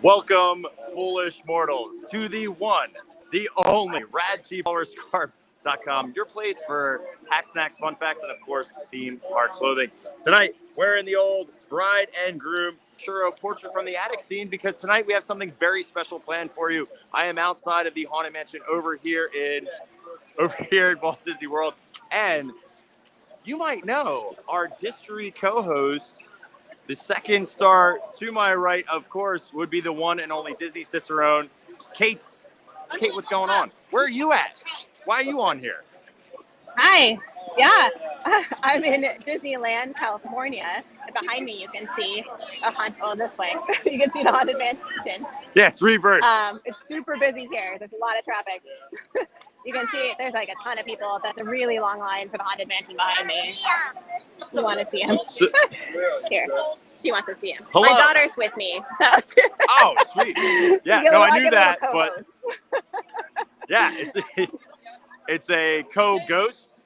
Welcome, foolish mortals, to the one, the only RadTFollowersCarp.com, your place for hack snacks, fun facts, and of course, theme park clothing. Tonight, we're in the old bride and groom churro portrait from the attic scene because tonight we have something very special planned for you. I am outside of the Haunted Mansion over here in Walt Disney World, and you might know our Distery co-host. The second star to my right, of course, would be the one and only Disney Cicerone, Kate. Kate, what's going on? Where are you at? Why are you on here? Hi. Yeah, I'm in Disneyland, California. And behind me, you can see this way. You can see the Haunted Mansion. Yeah, it's reverse. It's super busy here. There's a lot of traffic. You can see there's like a ton of people. That's a really long line for the Haunted Mansion behind me. You want to see him? Here. She wants to see him. Hello. My daughter's with me. So. Oh, sweet. Yeah, no, I knew that, but yeah, it's a co-ghost.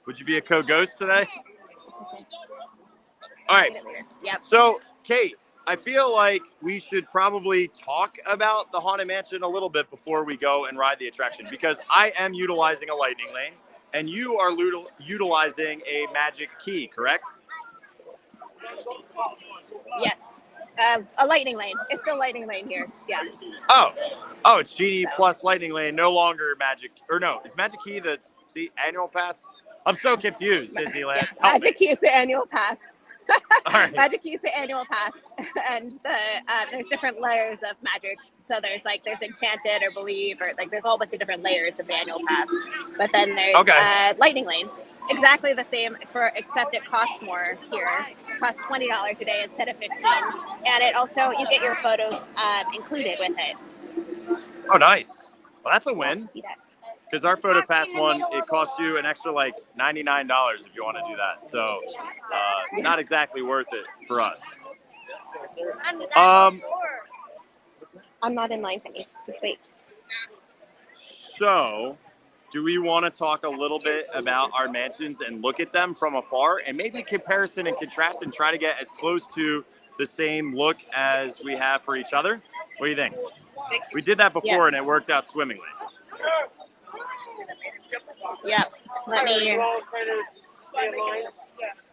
Would you be a co-ghost today? All right. Yep. So, Kate, I feel like we should probably talk about the Haunted Mansion a little bit before we go and ride the attraction, because I am utilizing a lightning lane and you are utilizing a magic key, correct? Yes. A lightning lane. It's still lightning lane here. Yeah. Oh, it's Genie plus lightning lane, no longer magic. Or no, is magic key the annual pass? I'm so confused, Disneyland. Yeah. Magic key is the annual pass. All right. Magic key is the annual pass, and there's different layers of magic. So there's enchanted or believe, or there's a whole bunch of different layers of the annual pass. But then there's lightning lanes, exactly the same except it costs more here. It costs $20 a day instead of $15, and it also you get your photos included with it. Oh, nice. Well, that's a win. Because our photo pass one, it costs you an extra $99 if you want to do that. So not exactly worth it for us. I'm not in line, honey. Just wait. So do we want to talk a little bit about our mansions and look at them from afar and maybe comparison and contrast and try to get as close to the same look as we have for each other? What do you think? We did that before and it worked out swimmingly. Yeah. Let me.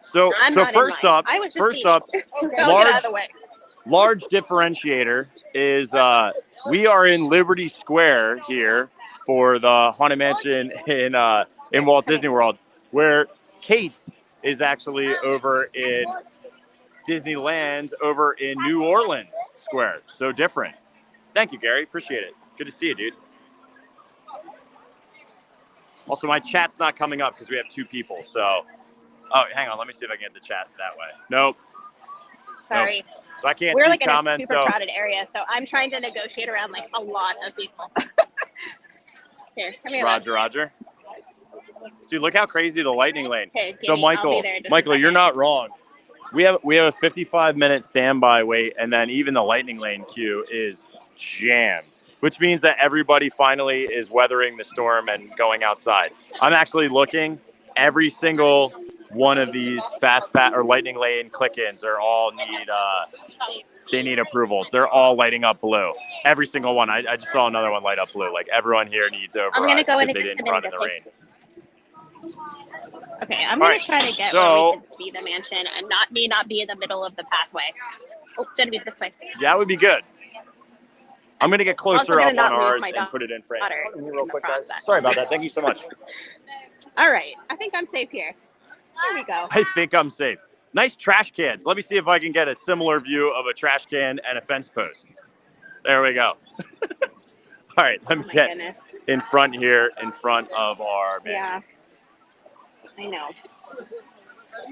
So first up, large differentiator is we are in Liberty Square here for the Haunted Mansion in Walt Disney World, where Kate is actually over in Disneyland over in New Orleans Square. So different. Thank you, Gary. Appreciate it. Good to see you, dude. Also, my chat's not coming up because we have two people. So, hang on. Let me see if I can get the chat that way. Nope. Sorry. Nope. So I can't see comments. We're in a super crowded area, so I'm trying to negotiate around a lot of people. Here, come here. Roger. Dude, look how crazy the lightning lane. Okay, so Michael, you're not wrong. We have a 55-minute standby wait, and then even the lightning lane queue is jammed, which means that everybody finally is weathering the storm and going outside. I'm actually looking. Every single one of these fast pass or lightning lane click-ins are all need approvals. They're all lighting up blue. Every single one. I just saw another one light up blue. Everyone here needs override. I'm gonna go in and they didn't run in the rain. Okay, I'm gonna try to get where we can see the mansion and not be in the middle of the pathway. Oh, Genevieve, this way. Yeah, that would be good. I'm going to get closer up on ours and put it in frame. Real quick, guys. Sorry about that. Thank you so much. All right. I think I'm safe here. Here we go. I think I'm safe. Nice trash cans. Let me see if I can get a similar view of a trash can and a fence post. There we go. All right. Let me get in front here, in front of our mansion. Yeah. I know.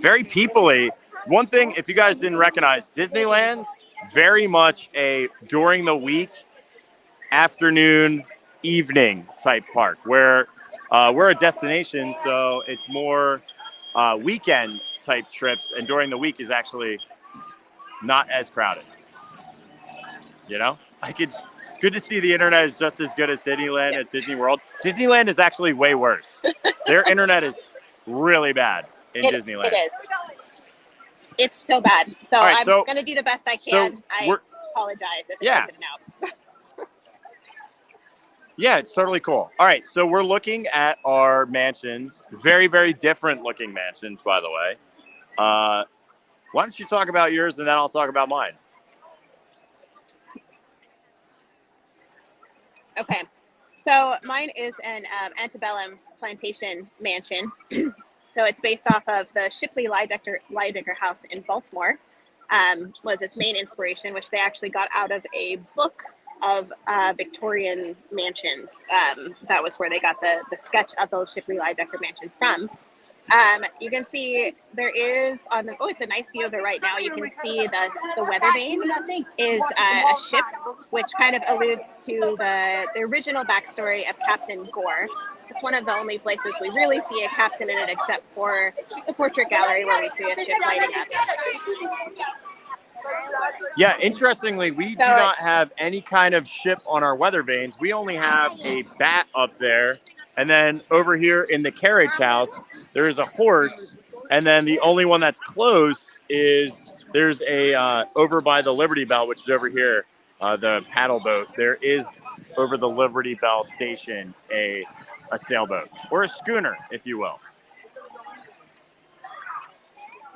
Very people-y. One thing, if you guys didn't recognize, Disneyland, very much a during the week, afternoon, evening type park where we're a destination, so it's more weekend type trips, and during the week is actually not as crowded. Good to see the internet is just as good as Disneyland as Disney World. Disneyland is actually way worse. Their internet is really bad in Disneyland. It is. It's so bad. So right, I'm going to do the best I can. So I apologize if it doesn't know. Yeah, it's totally cool. All right, so we're looking at our mansions. Very, very different looking mansions, by the way. Why don't you talk about yours and then I'll talk about mine? Okay. So mine is an Antebellum Plantation mansion. So it's based off of the Shipley Lydecker house in Baltimore. Was its main inspiration, which they actually got out of a book of Victorian mansions. That was where they got the sketch of those Shipley Lydecker mansion from. You can see there is on the, it's a nice view of it right now. You can see the weather vane is a ship, which kind of alludes to the original backstory of Captain Gore. It's one of the only places we really see a captain in it, except for the portrait gallery where we see a ship lighting up. Yeah, interestingly, we do not have any kind of ship on our weather vanes. We only have a bat up there. And then over here in the carriage house, there is a horse. And then the only one that's close is there's a over by the Liberty Bell, which is over here, the paddle boat. There is over the Liberty Bell station a sailboat or a schooner, if you will.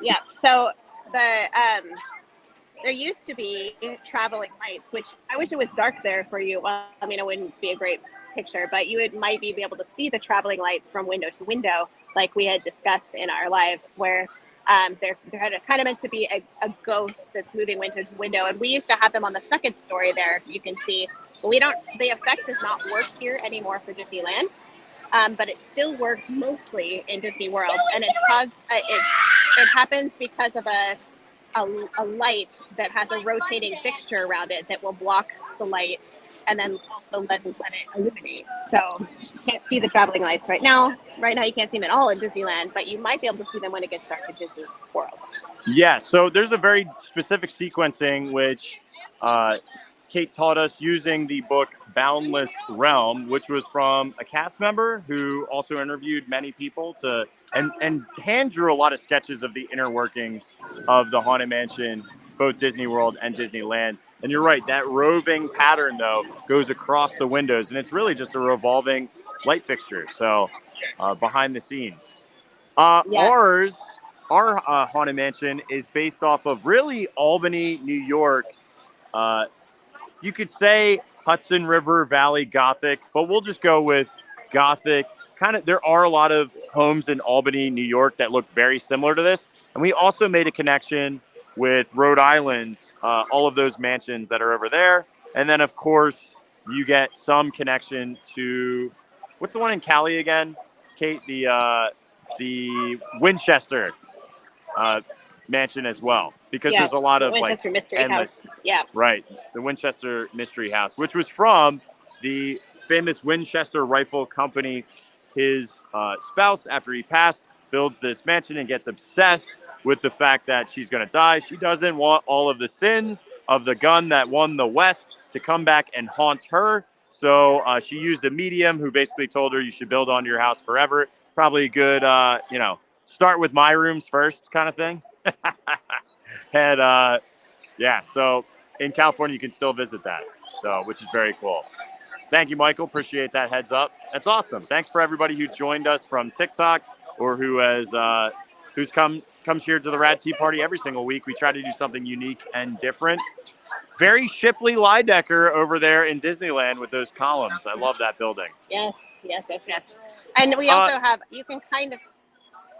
Yeah. So there used to be traveling lights, which I wish it was dark there for you. Well, I mean, it wouldn't be a great picture, but you might be able to see the traveling lights from window to window, like we had discussed in our live, where they're kind of meant to be a ghost that's moving window to window. And we used to have them on the second story there, you can see. But the effect does not work here anymore for Disneyland, but it still works mostly in Disney World. And it happens because of a light that has a rotating fixture around it that will block the light and then also let it illuminate. So you can't see the traveling lights right now. Right now you can't see them at all in Disneyland, but you might be able to see them when it gets dark at Disney World. Yeah, so there's a very specific sequencing which Kate taught us using the book Boundless Realm, which was from a cast member who also interviewed many people and hand drew a lot of sketches of the inner workings of the Haunted Mansion, both Disney World and Disneyland. And you're right, that roving pattern, though, goes across the windows, and it's really just a revolving light fixture, so behind the scenes. Yes. Our Haunted Mansion is based off of really Albany, New York. You could say Hudson River Valley Gothic, but we'll just go with Gothic. There are a lot of homes in Albany, New York that look very similar to this. And we also made a connection with Rhode Island, all of those mansions that are over there. And then, of course, you get some connection to, what's the one in Cali again, Kate? The Winchester mansion as well, because there's a lot of Winchester Mystery endless, House. Yeah. Right. The Winchester Mystery House, which was from the famous Winchester Rifle Company. His spouse, after he passed, builds this mansion and gets obsessed with the fact that she's going to die. She doesn't want all of the sins of the gun that won the West to come back and haunt her. So she used a medium who basically told her you should build on your house forever. Probably a good, start with my rooms first kind of thing. And so in California, you can still visit that, which is very cool. Thank you, Michael. Appreciate that heads up. That's awesome. Thanks for everybody who joined us from TikTok or who's comes here to the Rad Tea Party every single week. We try to do something unique and different. Very Shipley Lydecker over there in Disneyland with those columns. I love that building. Yes. And we also have, you can kind of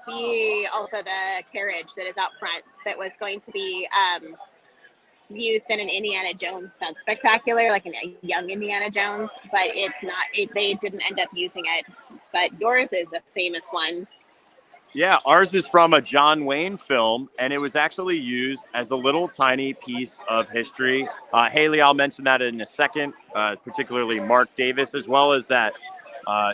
see also the carriage that is out front that was going to be used in an Indiana Jones stunt spectacular, like a young Indiana Jones, but it's not. They didn't end up using it. But yours is a famous one. Yeah, ours is from a John Wayne film, and it was actually used as a little tiny piece of history. Haley, I'll mention that in a second, particularly Mark Davis, as well as that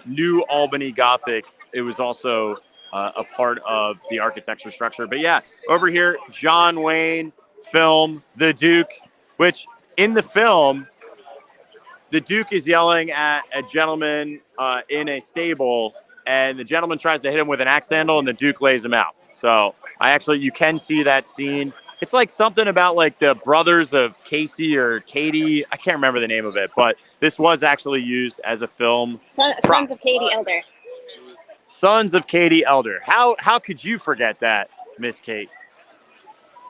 New Albany Gothic. It was also a part of the architecture structure. But yeah, over here, John Wayne film, The Duke, which in the film, the Duke is yelling at a gentleman in a stable, and the gentleman tries to hit him with an axe handle, and the Duke lays him out. So you can see that scene. It's like something about like the brothers of Casey or Katie. I can't remember the name of it, but this was actually used as a film. Sons of Katie Elder. Sons of Katie Elder. How could you forget that, Miss Kate?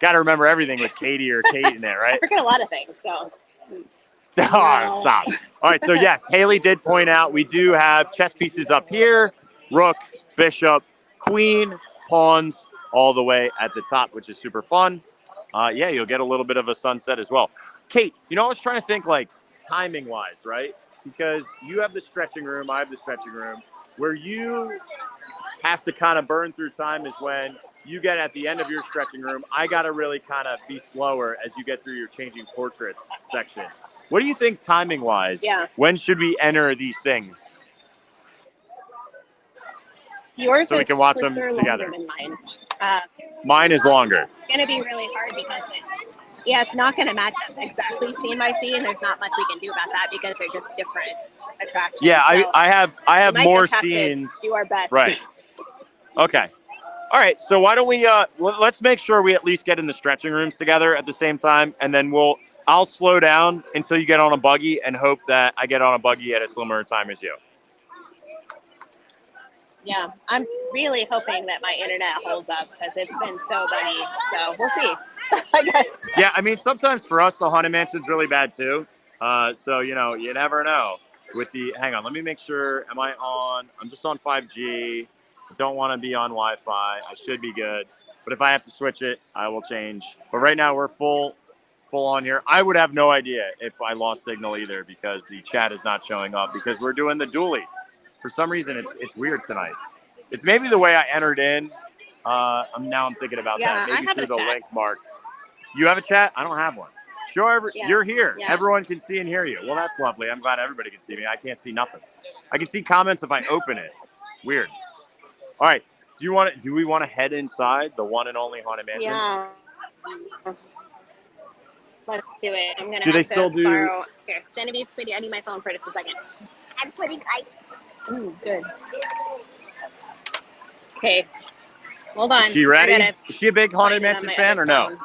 Got to remember everything with Katie or Kate in there, right? I forget a lot of things, so. Oh, stop. All right, so yes, Haley did point out we do have chess pieces up here, rook, bishop, queen, pawns, all the way at the top, which is super fun. Yeah, you'll get a little bit of a sunset as well. Kate, I was trying to think like timing-wise, right? Because you have the stretching room, I have the stretching room. Where you have to kind of burn through time is when you get at the end of your stretching room. I got to really kind of be slower as you get through your changing portraits section. What do you think timing-wise? Yeah. When should we enter these things? Yours so we can watch them sure together. Than mine. Mine is longer. It's going to be really hard because it's not going to match up exactly scene by scene. There's not much we can do about that because they're just different attractions. Yeah, so I have more just have scenes. To do our best. Right. Okay. All right. So why don't we let's make sure we at least get in the stretching rooms together at the same time, and then I'll slow down until you get on a buggy and hope that I get on a buggy at a similar time as you. Yeah, I'm really hoping that my internet holds up because it's been so buggy. So we'll see. I guess. Yeah, I mean, sometimes for us, the Haunted Mansion's really bad too. So, you never know. Hang on, let me make sure. Am I on? I'm just on 5G. I don't want to be on Wi-Fi. I should be good. But if I have to switch it, I will change. But right now, we're full on here. I would have no idea if I lost signal either because the chat is not showing up because we're doing the dually. For some reason, it's weird tonight. It's maybe the way I entered in. I'm thinking about that. Maybe through the link, Mark. You have a chat? I don't have one. Sure, you're here. Yeah. Everyone can see and hear you. Well, that's lovely. I'm glad everybody can see me. I can't see nothing. I can see comments if I open it. Weird. All right. Do we want to head inside the one and only Haunted Mansion? Yeah. Let's do it. I'm gonna. Do they still do? Borrow... Here, Genevieve, sweetie, I need my phone for just a second. I'm putting ice. Ooh, good. Okay. Hold on. Is she ready? Is she a big Haunted Mansion fan or no?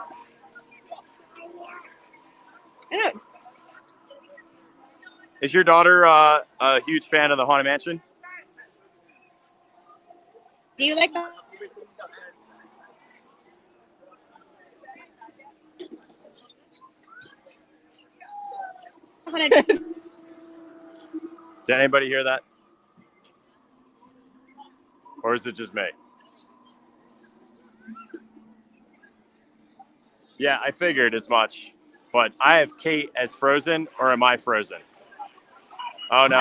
I don't know. Is your daughter a huge fan of the Haunted Mansion? Do you like the... Did anybody hear that? Or is it just me? Yeah, I figured as much. But I have Kate as frozen, or am I frozen? Oh no,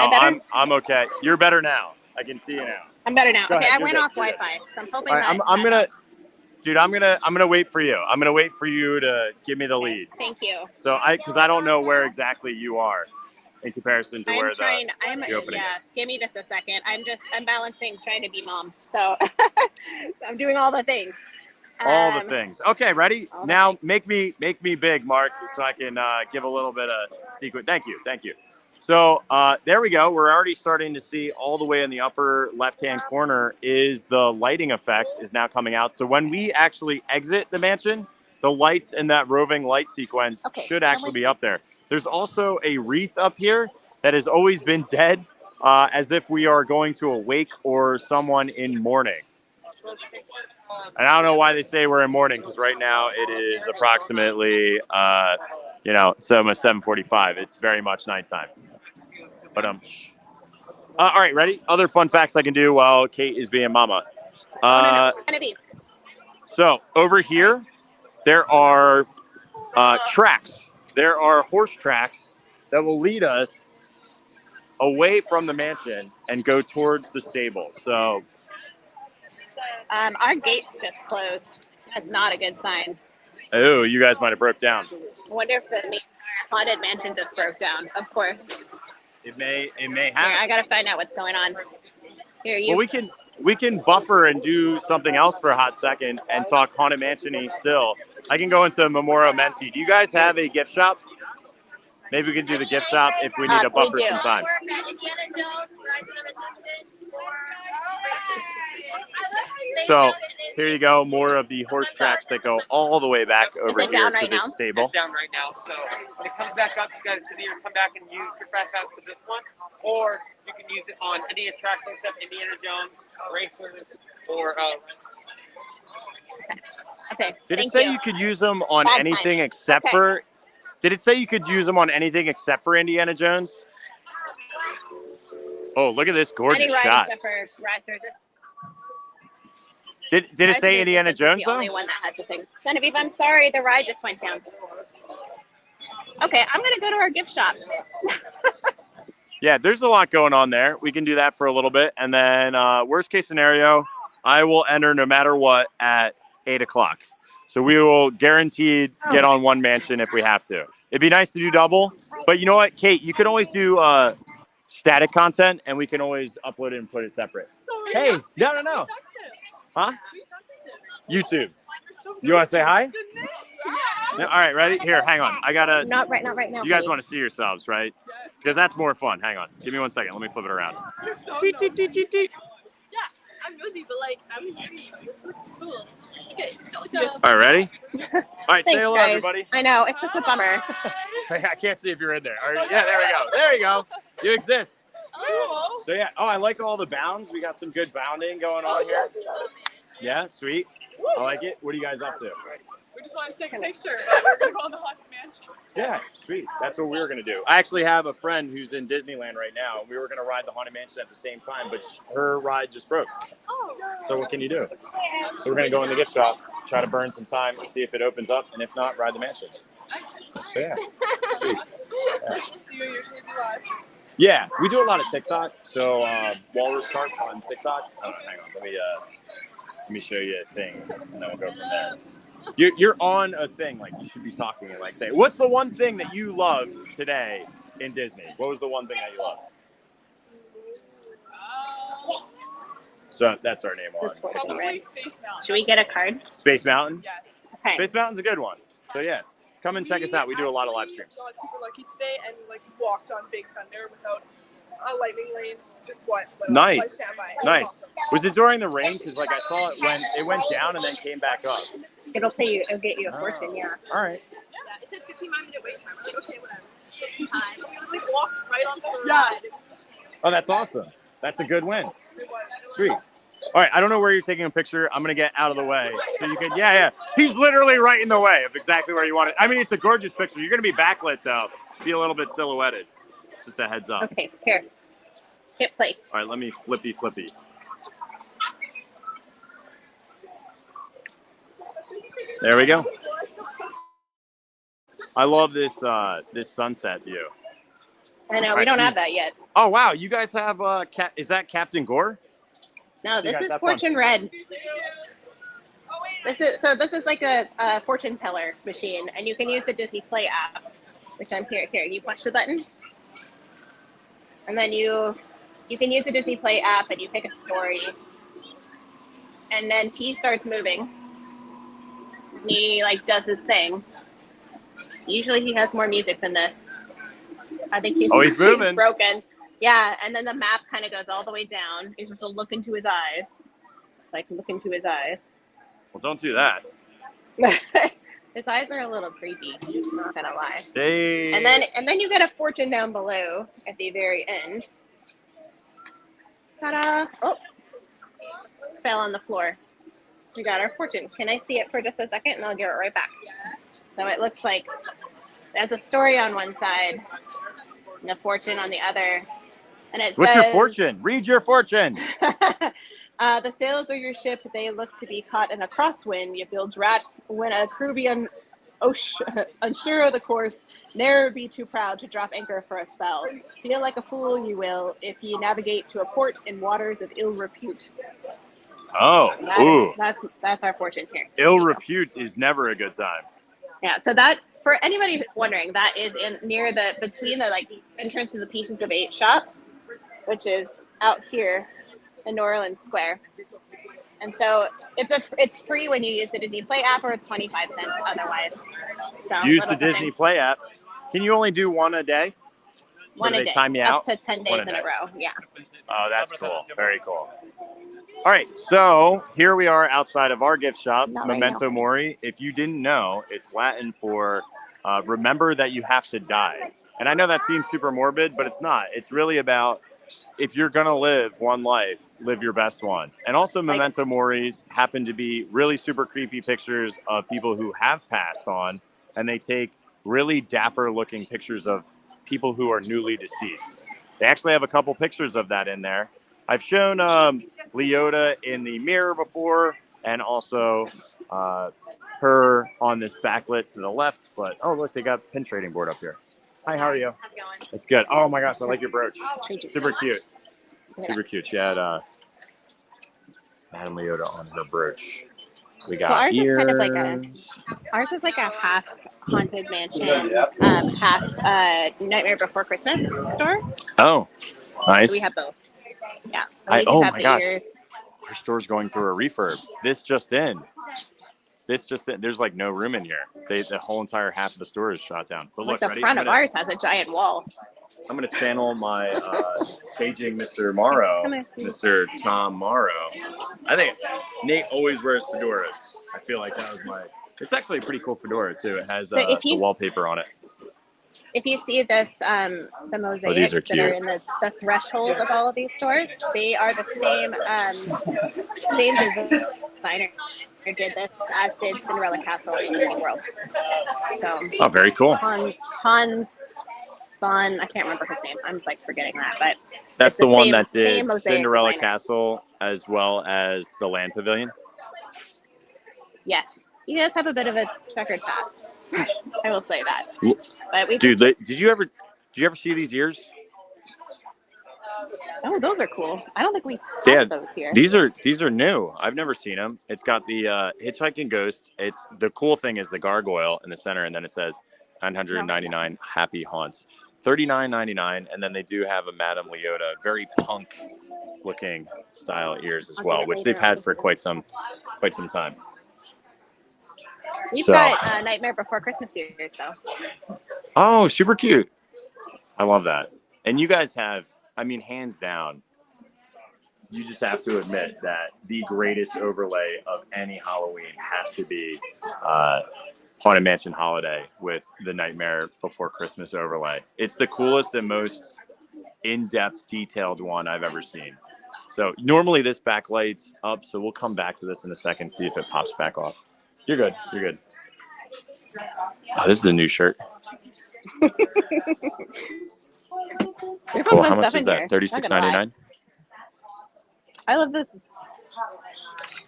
I'm okay. You're better now. I can see you now. I'm better now. Go okay, ahead. I went off Wi-Fi, so I'm hoping right, that. I'm gonna wait for you. I'm gonna wait for you to give me the lead. Thank you. So because I don't know where exactly you are in comparison to where the opening is. Give me just a second. I'm balancing trying to be mom. So I'm doing all the things. All the things. Okay, ready? Now make me big, Mark, so I can give a little bit of sequence. Thank you. So there we go. We're already starting to see all the way in the upper left-hand corner is the lighting effect is now coming out. So when we actually exit the mansion, the lights in that roving light sequence should actually be up there. There's also a wreath up here that has always been dead, as if we are going to awake or someone in mourning. And I don't know why they say we're in mourning, because right now it is approximately, it's almost 7:45. It's very much nighttime. But all right, ready? Other fun facts I can do while Kate is being mama. So over here, there are tracks. There are horse tracks that will lead us away from the mansion and go towards the stable. So our gates just closed. That's not a good sign. Oh, you guys might have broke down. I wonder if the haunted mansion just broke down. Of course. It may have. Here, I gotta find out what's going on. Here, you. Well, we can buffer and do something else for a hot second and talk Haunted Mansion-y still. I can go into Memento Mori. Do you guys have a gift shop? Maybe we can do the gift shop if we need to buffer some time. So here you go, more of the horse tracks that go all the way back over here to this stable. It's down right now. So when it comes back up, you guys can either come back and use your fast pass for this one, or you can use it on any attraction except Indiana Jones, racers, or Okay. Did it say you could use them on anything except for? Did it say you could use them on anything except for Indiana Jones? Oh, look at this gorgeous shot. Except for racers. Did it say Indiana Jones the though? Only one that has a thing. Genevieve, I'm sorry, the ride just went down. Okay, I'm gonna go to our gift shop. Yeah, there's a lot going on there. We can do that for a little bit, and then worst case scenario, I will enter no matter what at 8 o'clock. So we will guaranteed get on one mansion if we have to. It'd be nice to do double, but you know what, Kate, you can always do static content, and we can always upload it and put it separate. Hey, no. Huh? YouTube. You want to say hi? No, all right, ready? Here, hang on. I gotta. Not right now. You guys want to see yourselves, right? Because that's more fun. Hang on. Give me 1 second. Let me flip it around. Yeah, I'm nosy, but like I'm intrigued. This looks cool. Okay, so. All right, ready? All right, say hello, guys. everybody. I know, it's such a bummer. I can't see if you're in there. All right, yeah, there we go. There you go. You exist. Oh. So yeah. Oh, I like all the bounds. We got some good bounding going on here. Yeah, sweet. I like it. What are you guys up to? We just want to take a picture, but we're gonna go on the Haunted Mansion. Yeah, sweet. That's what we were gonna do. I actually have a friend who's in Disneyland right now. We were gonna ride the Haunted Mansion at the same time, but her ride just broke. Oh. So what can you do? So we're gonna go in the gift shop, try to burn some time, see if it opens up, and if not, ride the mansion. Nice. So yeah, sweet. Yeah. Do you usually do lives? Yeah, we do a lot of TikTok. So Walrus Cart on TikTok. Oh, hang on, let me show you things, and then we'll go from there. You're on a thing, like you should be talking and like say, what's the one thing that you loved today in Disney? What was the one thing that you loved? So that's our name on TikTok. Probably Space Mountain. Should we get a card? Space Mountain? Yes. Okay. Space Mountain's a good one. So yeah, come and check us out. We do a lot of live streams. Got super lucky today and like walked on Big Thunder without a lightning lane. Just went Nice. Nice. Awesome. Was it during the rain? Because like I saw it when it went down and then came back up. It'll get you a fortune, yeah. All right. Yeah, it said 59-minute wait time. We're like, okay, whatever. Just in time. We like walked right onto the ride. Oh, that's awesome. That's a good win. It was. Sweet. All right, I don't know where you're taking a picture. I'm gonna get out of the way so you can. Yeah. He's literally right in the way of exactly where you want it. I mean, it's a gorgeous picture. You're gonna be backlit though. Be a little bit silhouetted. Just a heads up. Okay, here. Hit play. All right, let me flippy. There we go. I love this this sunset view. I know, we don't have that yet. Oh wow, you guys have is that Captain Gore? No, this is Fortune Red. This is like a fortune teller machine, and you can use the Disney Play app, which I'm here. Here, you push the button, and then you can use the Disney Play app, and you pick a story, and then he starts moving. He like does his thing. Usually he has more music than this. I think he's moving. Broken. Yeah, and then the map kind of goes all the way down. You're supposed to look into his eyes. It's like look into his eyes. Well, don't do that. His eyes are a little creepy. I'm not gonna lie. Hey. And then you get a fortune down below at the very end. Ta-da! Oh, fell on the floor. We got our fortune. Can I see it for just a second, and I'll give it right back? So it looks like there's a story on one side, and a fortune on the other. And it What's says, your fortune? Read your fortune. The sails of your ship, they look to be caught in a crosswind. You build rat when a crew be unsure of the course. Ne'er be too proud to drop anchor for a spell. Feel like a fool you will if you navigate to a port in waters of ill repute. Oh, ooh. That's our fortune here. Ill repute is never a good time. Yeah, so that, for anybody wondering, that is between the like entrance to the Pieces of 8 shop, which is out here in New Orleans Square. And so it's free when you use the Disney Play app, or it's 25 cents otherwise. So use the Disney Play app. Can you only do one a day? One a day. Time you up out? to 10 days in a row. Yeah. Oh, that's cool. Very cool. All right, so here we are outside of our gift shop, Not right Memento now. Mori. If you didn't know, it's Latin for remember that you have to die. And I know that seems super morbid, but it's not. It's really about if you're going to live one life, live your best one. And also Memento Moris happen to be really super creepy pictures of people who have passed on, and they take really dapper looking pictures of people who are newly deceased. They actually have a couple pictures of that in there. I've shown Leota in the mirror before, and also her on this backlit to the left. But oh, look, they got pin trading board up here. Hi, how are you? How's it going? It's good. Oh my gosh, I like your brooch. Treat you. Super cute. Yeah. Super cute. She had Madame Leota on her brooch. We So got ours ears. is kind of like ours is like a half haunted mansion, half Nightmare Before Christmas store. Oh, nice. So we have both. Yeah. So we oh have my the gosh. ears. Our store's going through a refurb. This just in. There's like no room in here. The whole entire half of the store is shot down. But look, Like the ready? front of ours has a giant wall. I'm going to channel my paging Mr. Morrow, Mr. Tom Morrow. I think Nate always wears fedoras. I feel like that was my... It's actually a pretty cool fedora, too. It has the wallpaper on it. If you see this, the mosaics that are in the threshold of all of these stores, they are the same designer who did this as did Cinderella Castle in Disney World. So, oh, very cool. Hans Son, I can't remember his name. I'm like forgetting that, but that's the one that did Cinderella Castle as well as the Land Pavilion. Yes, he does have a bit of a checkered past. I will say that. But did you ever see these ears? Oh, those are cool. I don't think we have those here. These are new. I've never seen them. It's got the hitchhiking ghost. It's the cool thing is the gargoyle in the center, and then it says 999 happy haunts, $39.99, and then they do have a Madame Leota, very punk looking style ears as well, which they've had for quite some time. We've got Nightmare Before Christmas ears though. Oh, super cute. I love that. And you guys have, I mean, hands down, you just have to admit that the greatest overlay of any Halloween has to be Haunted Mansion Holiday with the Nightmare Before Christmas overlay. It's the coolest and most in-depth, detailed one I've ever seen. So normally this backlight's up, so we'll come back to this in a second, see if it pops back off. You're good. You're good. Oh, this is a new shirt. Cool. How much is that? $36.99. I love this.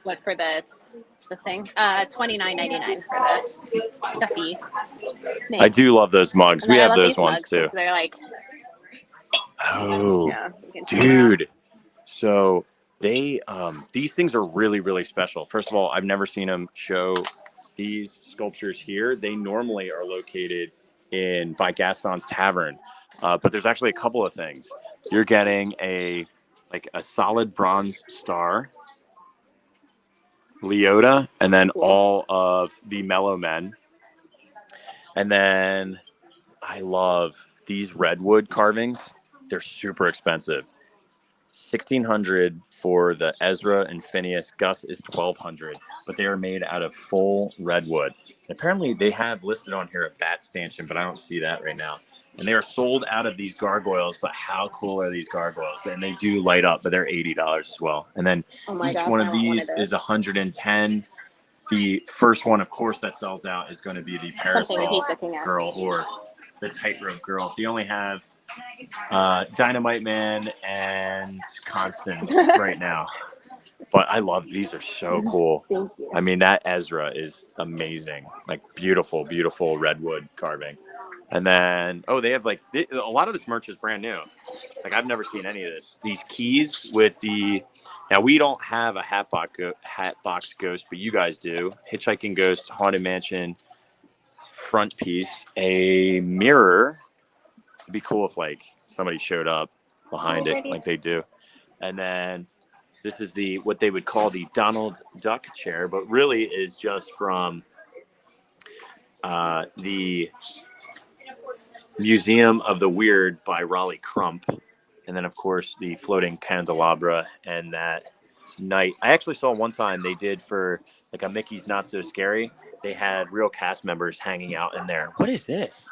What for the thing? $29.99 for the stuffy snake. I do love those mugs. We have those ones too. They're like. Oh, yeah, dude. So they these things are really, really special. First of all, I've never seen them show these sculptures here. They normally are located by Gaston's Tavern, but there's actually a couple of things. You're getting a solid bronze star, Leota, and then all of the Mellow Men. And then I love these redwood carvings. They're super expensive. $1,600 for the Ezra and Phineas. Gus is $1,200, but they are made out of full redwood. Apparently, they have listed on here a bat stanchion, but I don't see that right now. And they are sold out of these gargoyles, but how cool are these gargoyles? And they do light up, but they're $80 as well. And then each one of these is $110. The first one, of course, that sells out is going to be the Parasol Girl or the Tightrope Girl. They only have Dynamite Man and Constance right now. But I love these. Are so cool. I mean, that Ezra is amazing. Like beautiful, beautiful redwood carving. And then, they have a lot of this merch is brand new. Like I've never seen any of this. These keys with now we don't have a Hatbox Ghost, but you guys do. Hitchhiking Ghost, Haunted Mansion, front piece, a mirror. It'd be cool if somebody showed up behind it like they do. And then this is what they would call the Donald Duck chair, but really is just from the Museum of the Weird by Raleigh Crump. And then, of course, the floating candelabra and that night. I actually saw one time they did for like a Mickey's Not So Scary. They had real cast members hanging out in there. What is this?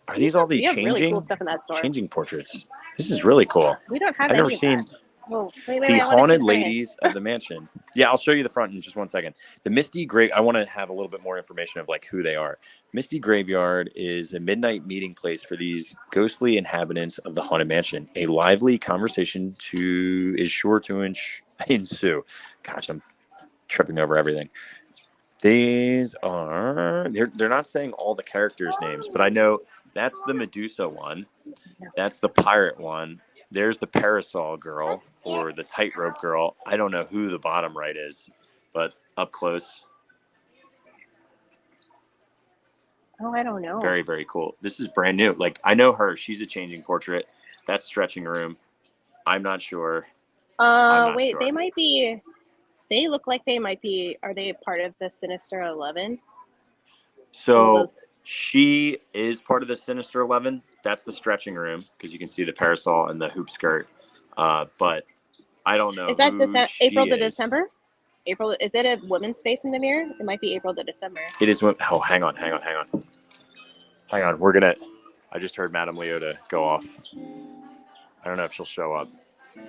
Are these all the You have really cool stuff in that store. changing portraits? This is really cool. We don't have I've never any of seen that. Whoa, wait, the I wanna haunted see ladies of the mansion. Yeah, I'll show you the front in just one second. The Misty Grave. I want to have a little bit more information of like who they are. Misty Graveyard is a midnight meeting place for these ghostly inhabitants of the haunted mansion. A lively conversation is sure to ensue. Gosh, I'm tripping over everything. These are they're not saying all the characters' names, but I know that's the Medusa one. That's the pirate one. There's the parasol girl or the tightrope girl. I don't know who the bottom right is, but up close. Oh, I don't know. Very, very cool. This is brand new. Like, I know her. She's a changing portrait. That's stretching room. I'm not sure. Wait, sure. they might be. They look like they might be. Are they part of the Sinister 11? So she is part of the Sinister 11. That's the stretching room because you can see the parasol and the hoop skirt. But I don't know. Is that April to is. December? April, is it a woman's face in the mirror? It might be April to December. It is. Oh, hang on. I just heard Madame Leota go off. I don't know if she'll show up.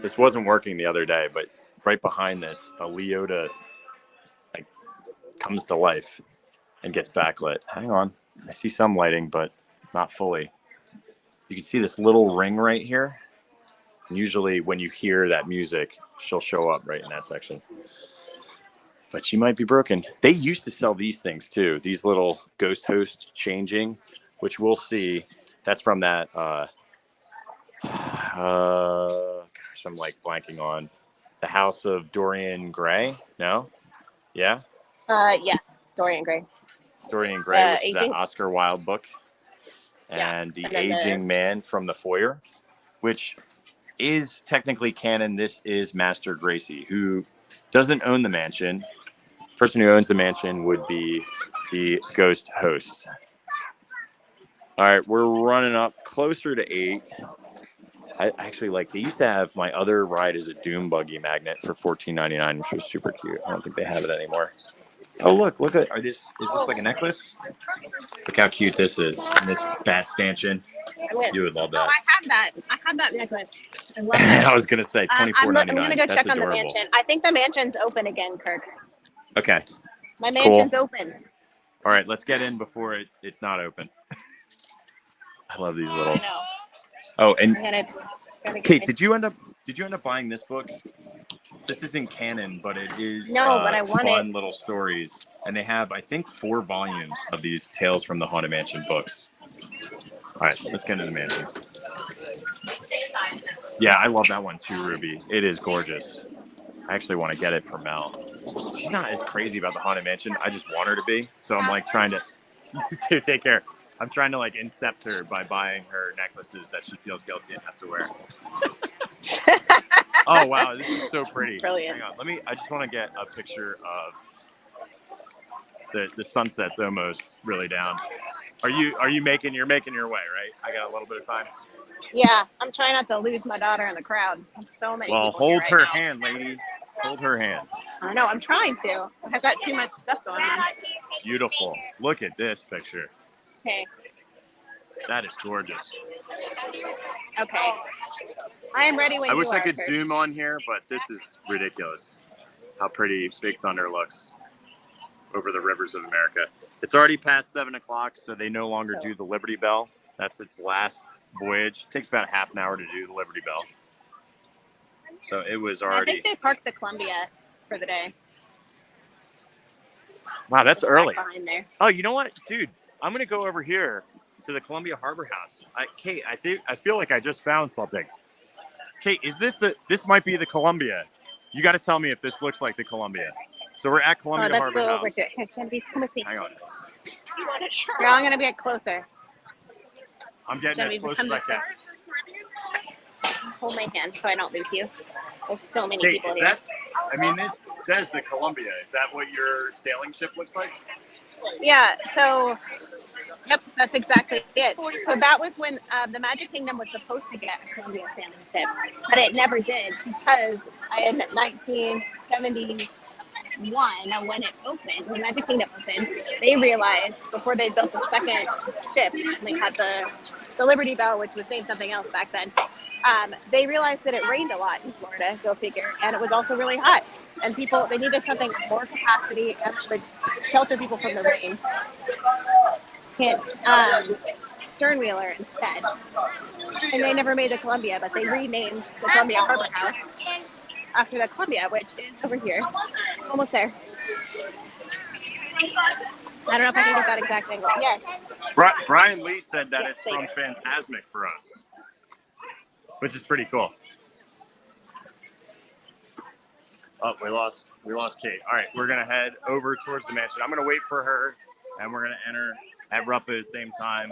This wasn't working the other day, but right behind this, a Leota like comes to life and gets backlit. Hang on. I see some lighting, but not fully. You can see this little ring right here. And usually when you hear that music, she'll show up right in that section. But she might be broken. They used to sell these things too. These little ghost host changing, which we'll see. That's from that, gosh, I'm like blanking on. The House of Dorian Gray? No? Yeah? Yeah, Dorian Gray. Dorian Gray, which is that Aging. Oscar Wilde book. And The Aging Man from the Foyer, which is technically canon. This is Master Gracie, who doesn't own the mansion. The person who owns the mansion would be the ghost host. All right, we're running up closer to 8. I actually like, they used to have my other ride as a Doom Buggy magnet for $14.99, which was super cute. I don't think they have it anymore. Oh, look at, is this like a necklace? Look how cute this is. And this bat stanchion. You would love that. Oh, I have that necklace. I love that. I was going to say $24.99. I'm going to go check adorable. on the mansion. I think the mansion's open again, Kirk. Okay. My mansion's open. All right, let's get in before it's not open. I love these little. I know. Oh, and Kate, my... did you end up buying this book? This isn't canon, but it is but I want fun little stories. And they have, I think, 4 volumes of these Tales from the Haunted Mansion books. All right, let's get into the mansion. Yeah, I love that one too, Ruby. It is gorgeous. I actually want to get it for Mel. She's not as crazy about the Haunted Mansion. I just want her to be. So I'm like trying to take care. I'm trying to like incept her by buying her necklaces that she feels guilty and has to wear. Oh wow, this is so pretty. Brilliant. Hang on, I just want to get a picture of the sunset's almost really down. You're making your way, right? I got a little bit of time. Yeah, I'm trying not to lose my daughter in the crowd. So many. Well, people hold here her right now. hand, lady. Hold her hand. I know. I'm trying to. I've got too much stuff going on. Beautiful. Look at this picture. Okay. That is gorgeous. Okay. I am ready when you are. I wish I could Kurt. zoom on here, but this is ridiculous. How pretty Big Thunder looks over the rivers of America. It's already past 7 o'clock, so they no longer do the Liberty Bell. That's its last voyage. It takes about half an hour to do the Liberty Bell. So it was already... I think they parked the Columbia for the day. Wow, that's early. Behind there. Oh, you know what? Dude, I'm going to go over here to the Columbia Harbor House. Kate, I feel like I just found something. Kate, is this this might be the Columbia. You got to tell me if this looks like the Columbia. So we're at Columbia Harbor House. Over to it. Here, Genevieve, come with me. Hang on. Here, I'm going to get closer. I'm getting as close as I can. Hold my hand so I don't lose you. There's so many Kate, people is here. that, I mean, this says the Columbia. Is that what your sailing ship looks like? Yeah, so Yep, that's exactly it. So that was when the Magic Kingdom was supposed to get a Columbia salmon ship, but it never did because in 1971, when it opened, when Magic Kingdom opened, they realized before they built the second ship, and they had the Liberty Bell, which was named something else back then. They realized that it rained a lot in Florida, go figure, and it was also really hot. And they needed something with more capacity and that would shelter people from the rain. Hint, Sternwheeler instead. And they never made the Columbia, but they renamed the Columbia Harbor House after the Columbia, which is over here. Almost there. I don't know if I can get that exact angle. Yes. Brian Lee said that Yes, it's from Phantasmic for us, which is pretty cool. Oh, we lost Kate. All right, we're gonna head over towards the mansion. I'm gonna wait for her, and we're gonna enter at roughly the same time.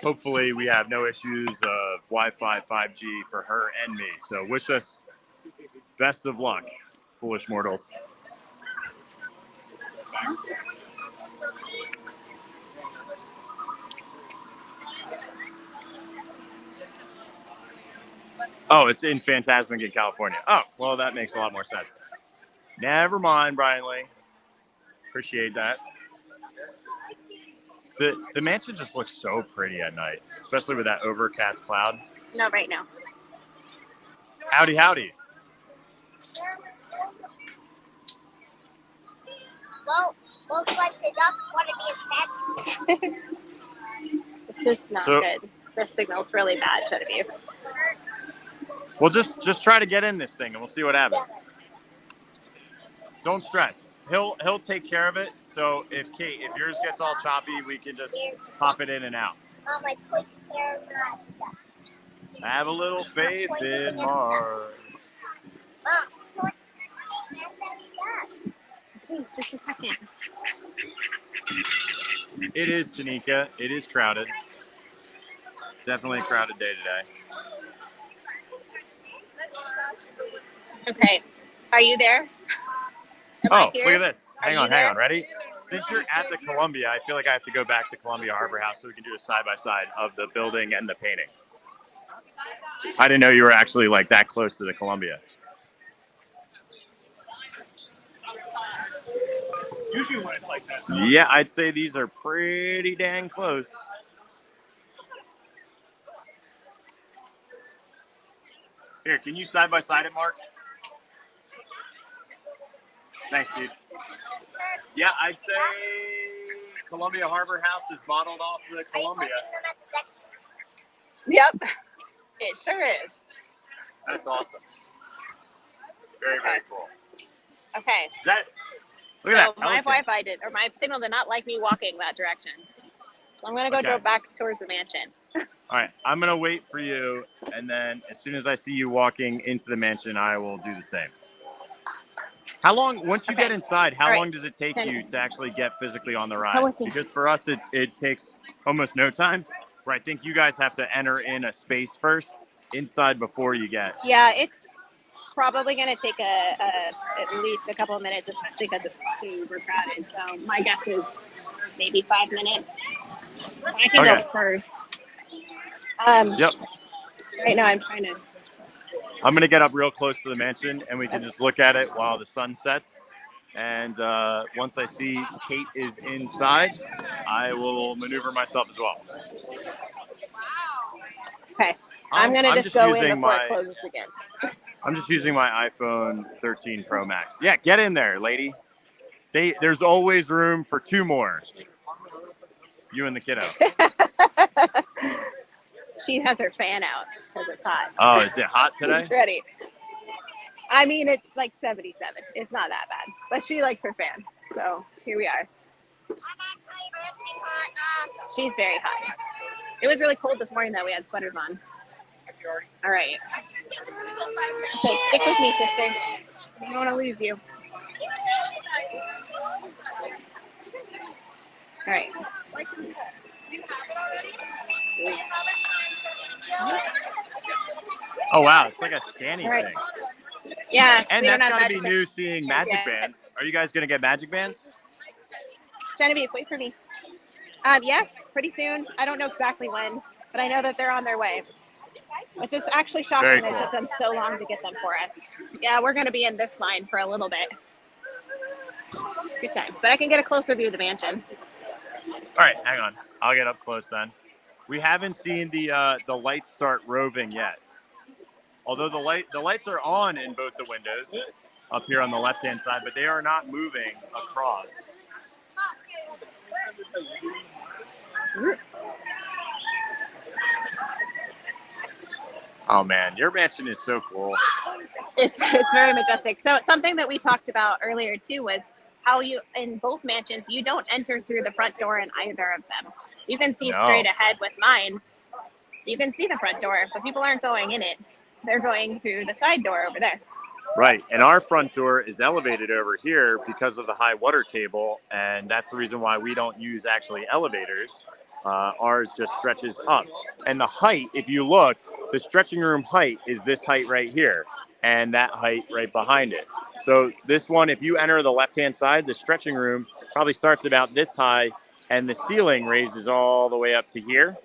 Hopefully, we have no issues of Wi-Fi, 5G for her and me. So, wish us best of luck, foolish mortals. Oh, it's in Phantasmic in California. Oh, well, that makes a lot more sense. Never mind, Brian Lee. Appreciate that. The mansion just looks so pretty at night, especially with that overcast cloud. No, right now. Howdy, howdy. Well, looks like the duck want to be a pet. This is not good. This signal's really bad, Genevieve. Well, just try to get in this thing, and we'll see what happens. Don't stress. He'll take care of it. So if yours gets all choppy, we can just pop it in and out. Mom, I put care of my duck. Have a little faith in Mars. Mom, put Wait, just a second. It is, Tanika. It is crowded. Definitely a crowded day today. Okay. Are you there? Oh, look at this. Hang on. Ready? Since you're at the Columbia, I feel like I have to go back to Columbia Harbor House so we can do a side-by-side of the building and the painting. I didn't know you were actually like that close to the Columbia. Usually when it's like that. Yeah, I'd say these are pretty dang close. Here, can you side-by-side it, Mark? Thanks, dude. Yeah, I'd say Columbia Harbor House is modeled off the Columbia. Yep. It sure is. That's awesome. Very, very cool. Okay. Is that? Look So at that. my Wi-Fi my signal did not like me walking that direction. So I'm gonna go back towards the mansion. All right, I'm gonna wait for you, and then as soon as I see you walking into the mansion, I will do the same. How long, once you get inside, how long does it take you to actually get physically on the ride? Because for us, it takes almost no time, where I think you guys have to enter in a space first inside before you get. Yeah, it's probably going to take at least a couple of minutes, especially because it's super crowded. So my guess is maybe 5 minutes. So I can go first. Yep. Right now I'm going to get up real close to the mansion, and we can just look at it while the sun sets. And once I see Kate is inside, I will maneuver myself as well. Okay. I'm going to just go in before it closes again. I'm just using my iPhone 13 Pro Max. Yeah, get in there, lady. There's always room for 2 more. You and the kiddo. She has her fan out because it's hot. Oh, is it hot today? She's ready. I mean, it's like 77. It's not that bad. But she likes her fan. So here we are. She's very hot. It was really cold this morning, though. We had sweaters on. All right. Okay, stick with me, sister. I don't want to lose you. All right. Oh, wow. It's like a scanning thing. Yeah. And that's got to be new, seeing magic bands. Are you guys going to get magic bands? Genevieve, wait for me. Yes. pretty soon. I don't know exactly when, but I know that they're on their way. Which is actually shocking that it took them so long to get them for us. Yeah, we're going to be in this line for a little bit. Good times. But I can get a closer view of the mansion. All right, hang on. I'll get up close then. We haven't seen the lights start roving yet. Although the lights are on in both the windows up here on the left-hand side, but they are not moving across. Oh man, your mansion is so cool. It's very majestic. So something that we talked about earlier too was how you, in both mansions, you don't enter through the front door in either of them. You can see straight ahead with mine. You can see the front door, but people aren't going in it. They're going through the side door over there. Right, and our front door is elevated over here because of the high water table, and that's the reason why we don't use actually elevators. Ours just stretches up. And the height, if you look, the stretching room height is this height right here, and that height right behind it. So this one, if you enter the left-hand side, the stretching room probably starts about this high, and the ceiling raises all the way up to here.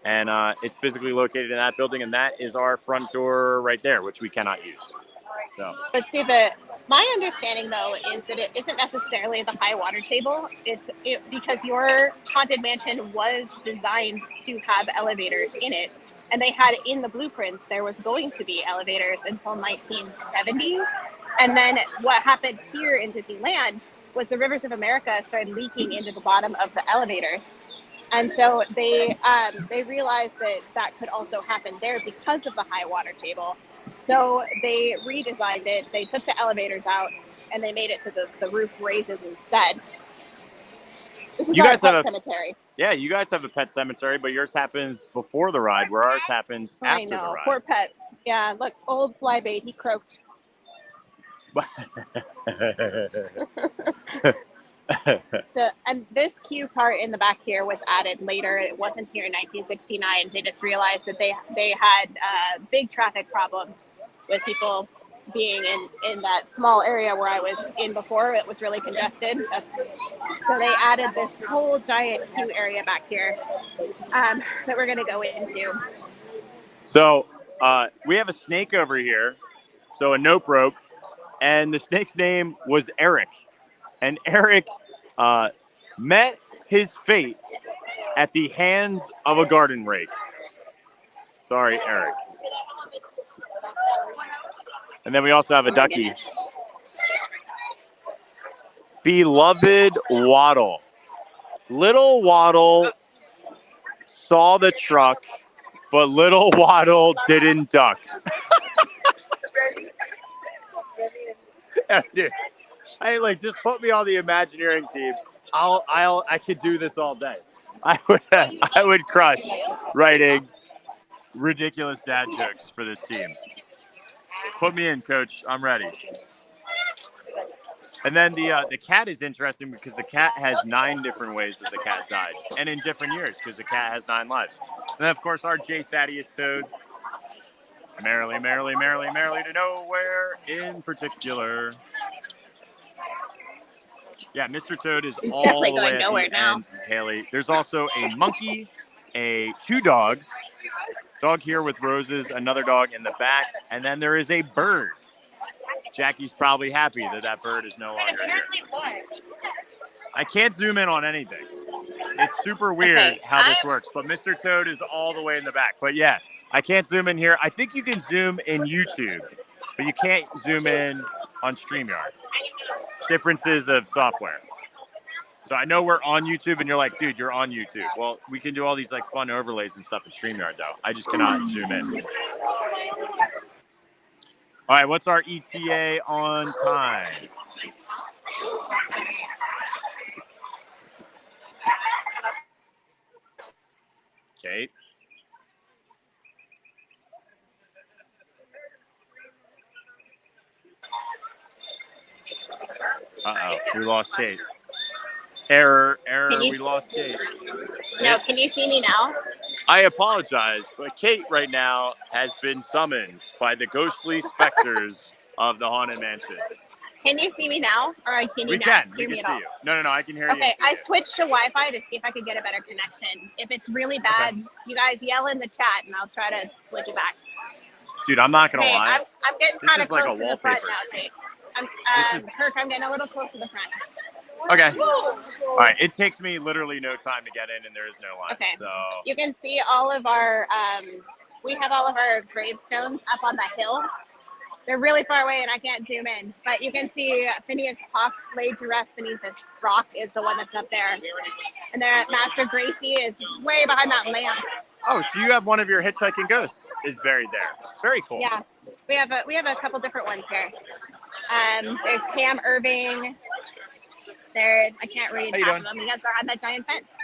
And it's physically located in that building, and that is our front door right there, which we cannot use. So. But see, my understanding though is that it isn't necessarily the high water table. It's because your haunted mansion was designed to have elevators in it, and they had in the blueprints there was going to be elevators until 1970, and then what happened here in Disneyland was the rivers of America started leaking into the bottom of the elevators. And so they realized that could also happen there because of the high water table. So they redesigned it. They took the elevators out and they made it so the roof raises instead. This is our pet cemetery. Yeah, you guys have a pet cemetery, but yours happens before the ride, where ours happens after the ride. Poor pets. Yeah, look, old flybait, he croaked. So, and this queue part in the back here was added later. It wasn't here in 1969. They just realized that they had a big traffic problem with people being in that small area where I was in before. It was really congested. So they added this whole giant queue area back here that we're going to go into. So we have a snake over here, so a nope rope, and the snake's name was Eric. And Eric met his fate at the hands of a garden rake. Sorry, Eric. And then we also have a ducky. Beloved Waddle. Little Waddle saw the truck, but little Waddle didn't duck. Yeah, dude. Just put me on the Imagineering team. I could do this all day. I would crush writing ridiculous dad jokes for this team. Put me in, coach. I'm ready. And then the cat is interesting because the cat has 9 different ways that the cat died, and in different years because the cat has 9 lives. And then of course our J. Thaddeus Toad, merrily, merrily, merrily, merrily to nowhere in particular. Yeah, Mr. Toad is all the way at the end, Haley. There's also a monkey, 2 dogs, dog here with roses, another dog in the back, and then there is a bird. Jackie's probably happy that bird is no longer here. I can't zoom in on anything. It's super weird how this works, but Mr. Toad is all the way in the back. But yeah, I can't zoom in here. I think you can zoom in YouTube, but you can't zoom in on StreamYard. Differences of software. So I know we're on YouTube and you're like, dude, you're on YouTube. Well, we can do all these fun overlays and stuff in StreamYard though. I just cannot zoom in. All right, what's our ETA on time? Kate. Uh-oh, we lost Kate. Error, we lost Kate. No, can you see me now? I apologize, but Kate right now has been summoned by the ghostly specters of the Haunted Mansion. Can you see me now, or can you We not can. hear We me can at see all? you. No, I can hear you. Okay, and see I you. switched to Wi-Fi to see if I could get a better connection. If it's really bad, you guys yell in the chat, and I'll try to switch it back. Dude, I'm not gonna Okay, lie. I'm getting This kind of is like close a to the front wallpaper. now, Jake. Kirk, I'm getting a little close to the front. Okay. All right. It takes me literally no time to get in, and there is no line. Okay. So You can see all of our, we have all of our gravestones up on the hill. They're really far away and I can't zoom in, but you can see Phineas Hawk laid to rest beneath this rock is the one that's up there. And there, Master Gracie is way behind that lamp. Oh, so you have one of your hitchhiking ghosts is buried there. Very cool. Yeah, we have a couple different ones here. There's Cam Irving. There's, I can't read half of them because they're on that giant fence.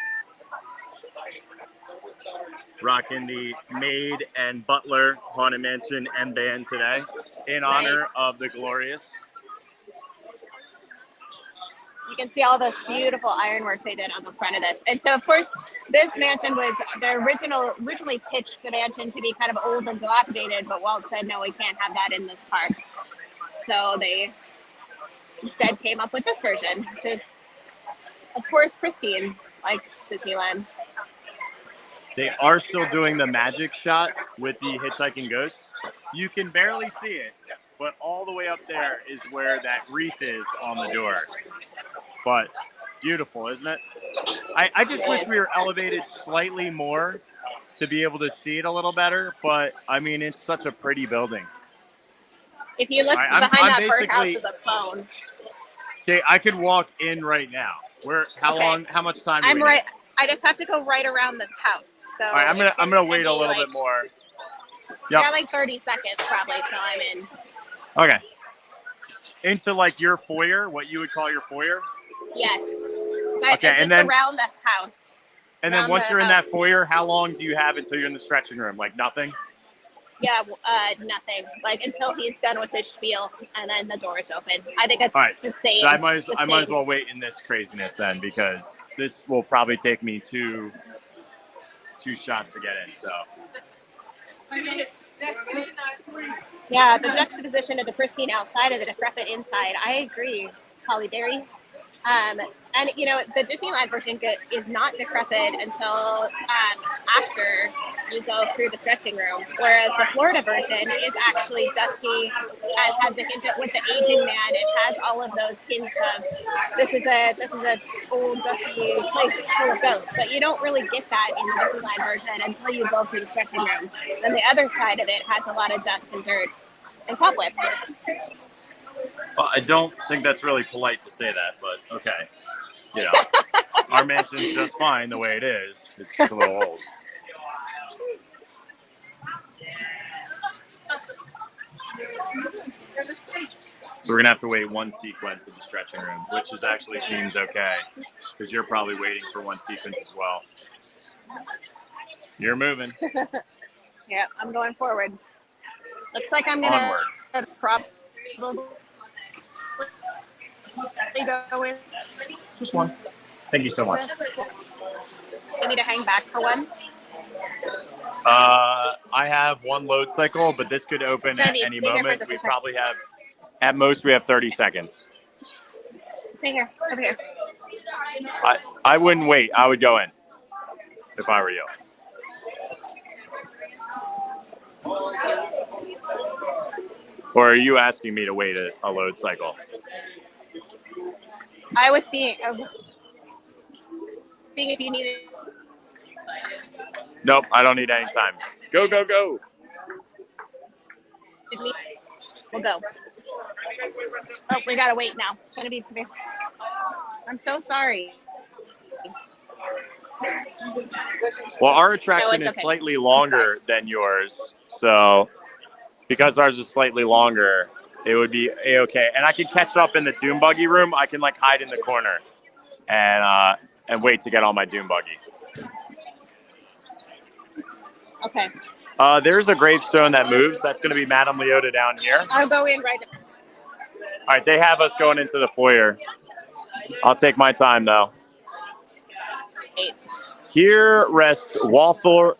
Rocking the maid and butler Haunted Mansion M band today in honor of the glorious. You can see all this beautiful ironwork they did on the front of this. And so, of course, this mansion was originally pitched the mansion to be kind of old and dilapidated, but Walt said, no, we can't have that in this park. So they instead came up with this version, which is, of course, pristine, like Disneyland. They are still doing the magic shot with the hitchhiking ghosts. You can barely see it, but all the way up there is where that wreath is on the door. But beautiful, isn't it? I just wish we were elevated slightly more to be able to see it a little better, but I mean, it's such a pretty building. If you look behind that birdhouse is a phone. Okay, I could walk in right now. How much time do we need? I just have to go right around this house. So all right, I'm gonna wait a little bit more. Yeah, like 30 seconds probably, so I'm in. Okay. Into like your foyer, what you would call your foyer? Yes. Okay, it's just around this house. And then once you're in that foyer, how long do you have until you're in the stretching room? Like nothing? Yeah, nothing. Like until he's done with his spiel, and then the door is open. I think it's the same. So I might as well wait in this craziness then, because this will probably take me two shots to get in. So. Yeah, the juxtaposition of the pristine outside of the decrepit inside. I agree, Holly Berry. And you know, the Disneyland version is not decrepit until after you go through the stretching room, whereas the Florida version is actually dusty and has the hint with the aging man. It has all of those hints of this is a old dusty place full of ghosts, but you don't really get that in the Disneyland version until you go through the stretching room. Then the other side of it has a lot of dust and dirt and cobwebs. Well, I don't think that's really polite to say that, but okay. You know, our mansion's just fine the way it is. It's just a little old. So we're going to have to wait one sequence in the stretching room, which actually seems okay, because you're probably waiting for one sequence as well. You're moving. Yeah, I'm going forward. Looks like I'm going to probably go in. Just one. Thank you so much. You need to hang back for one? I have one load cycle, but this could open at any moment. We probably have, at most, we have 30 seconds. Stay here, over here. I wouldn't wait. I would go in if I were you. Or are you asking me to wait a load cycle? I was seeing if you needed. Nope, I don't need any time. Go, go, go. We'll go. Oh, we gotta wait now. It's gonna be. I'm so sorry. Well, our attraction is slightly longer than yours, so because ours is slightly longer, it would be a-okay. And I can catch up in the Doom Buggy room. I can like hide in the corner and wait to get on my Doom Buggy. Okay. There's a gravestone that moves. That's going to be Madame Leota down here. I'll go in right now. All right, they have us going into the foyer. I'll take my time, though. 8. Here rests Walthall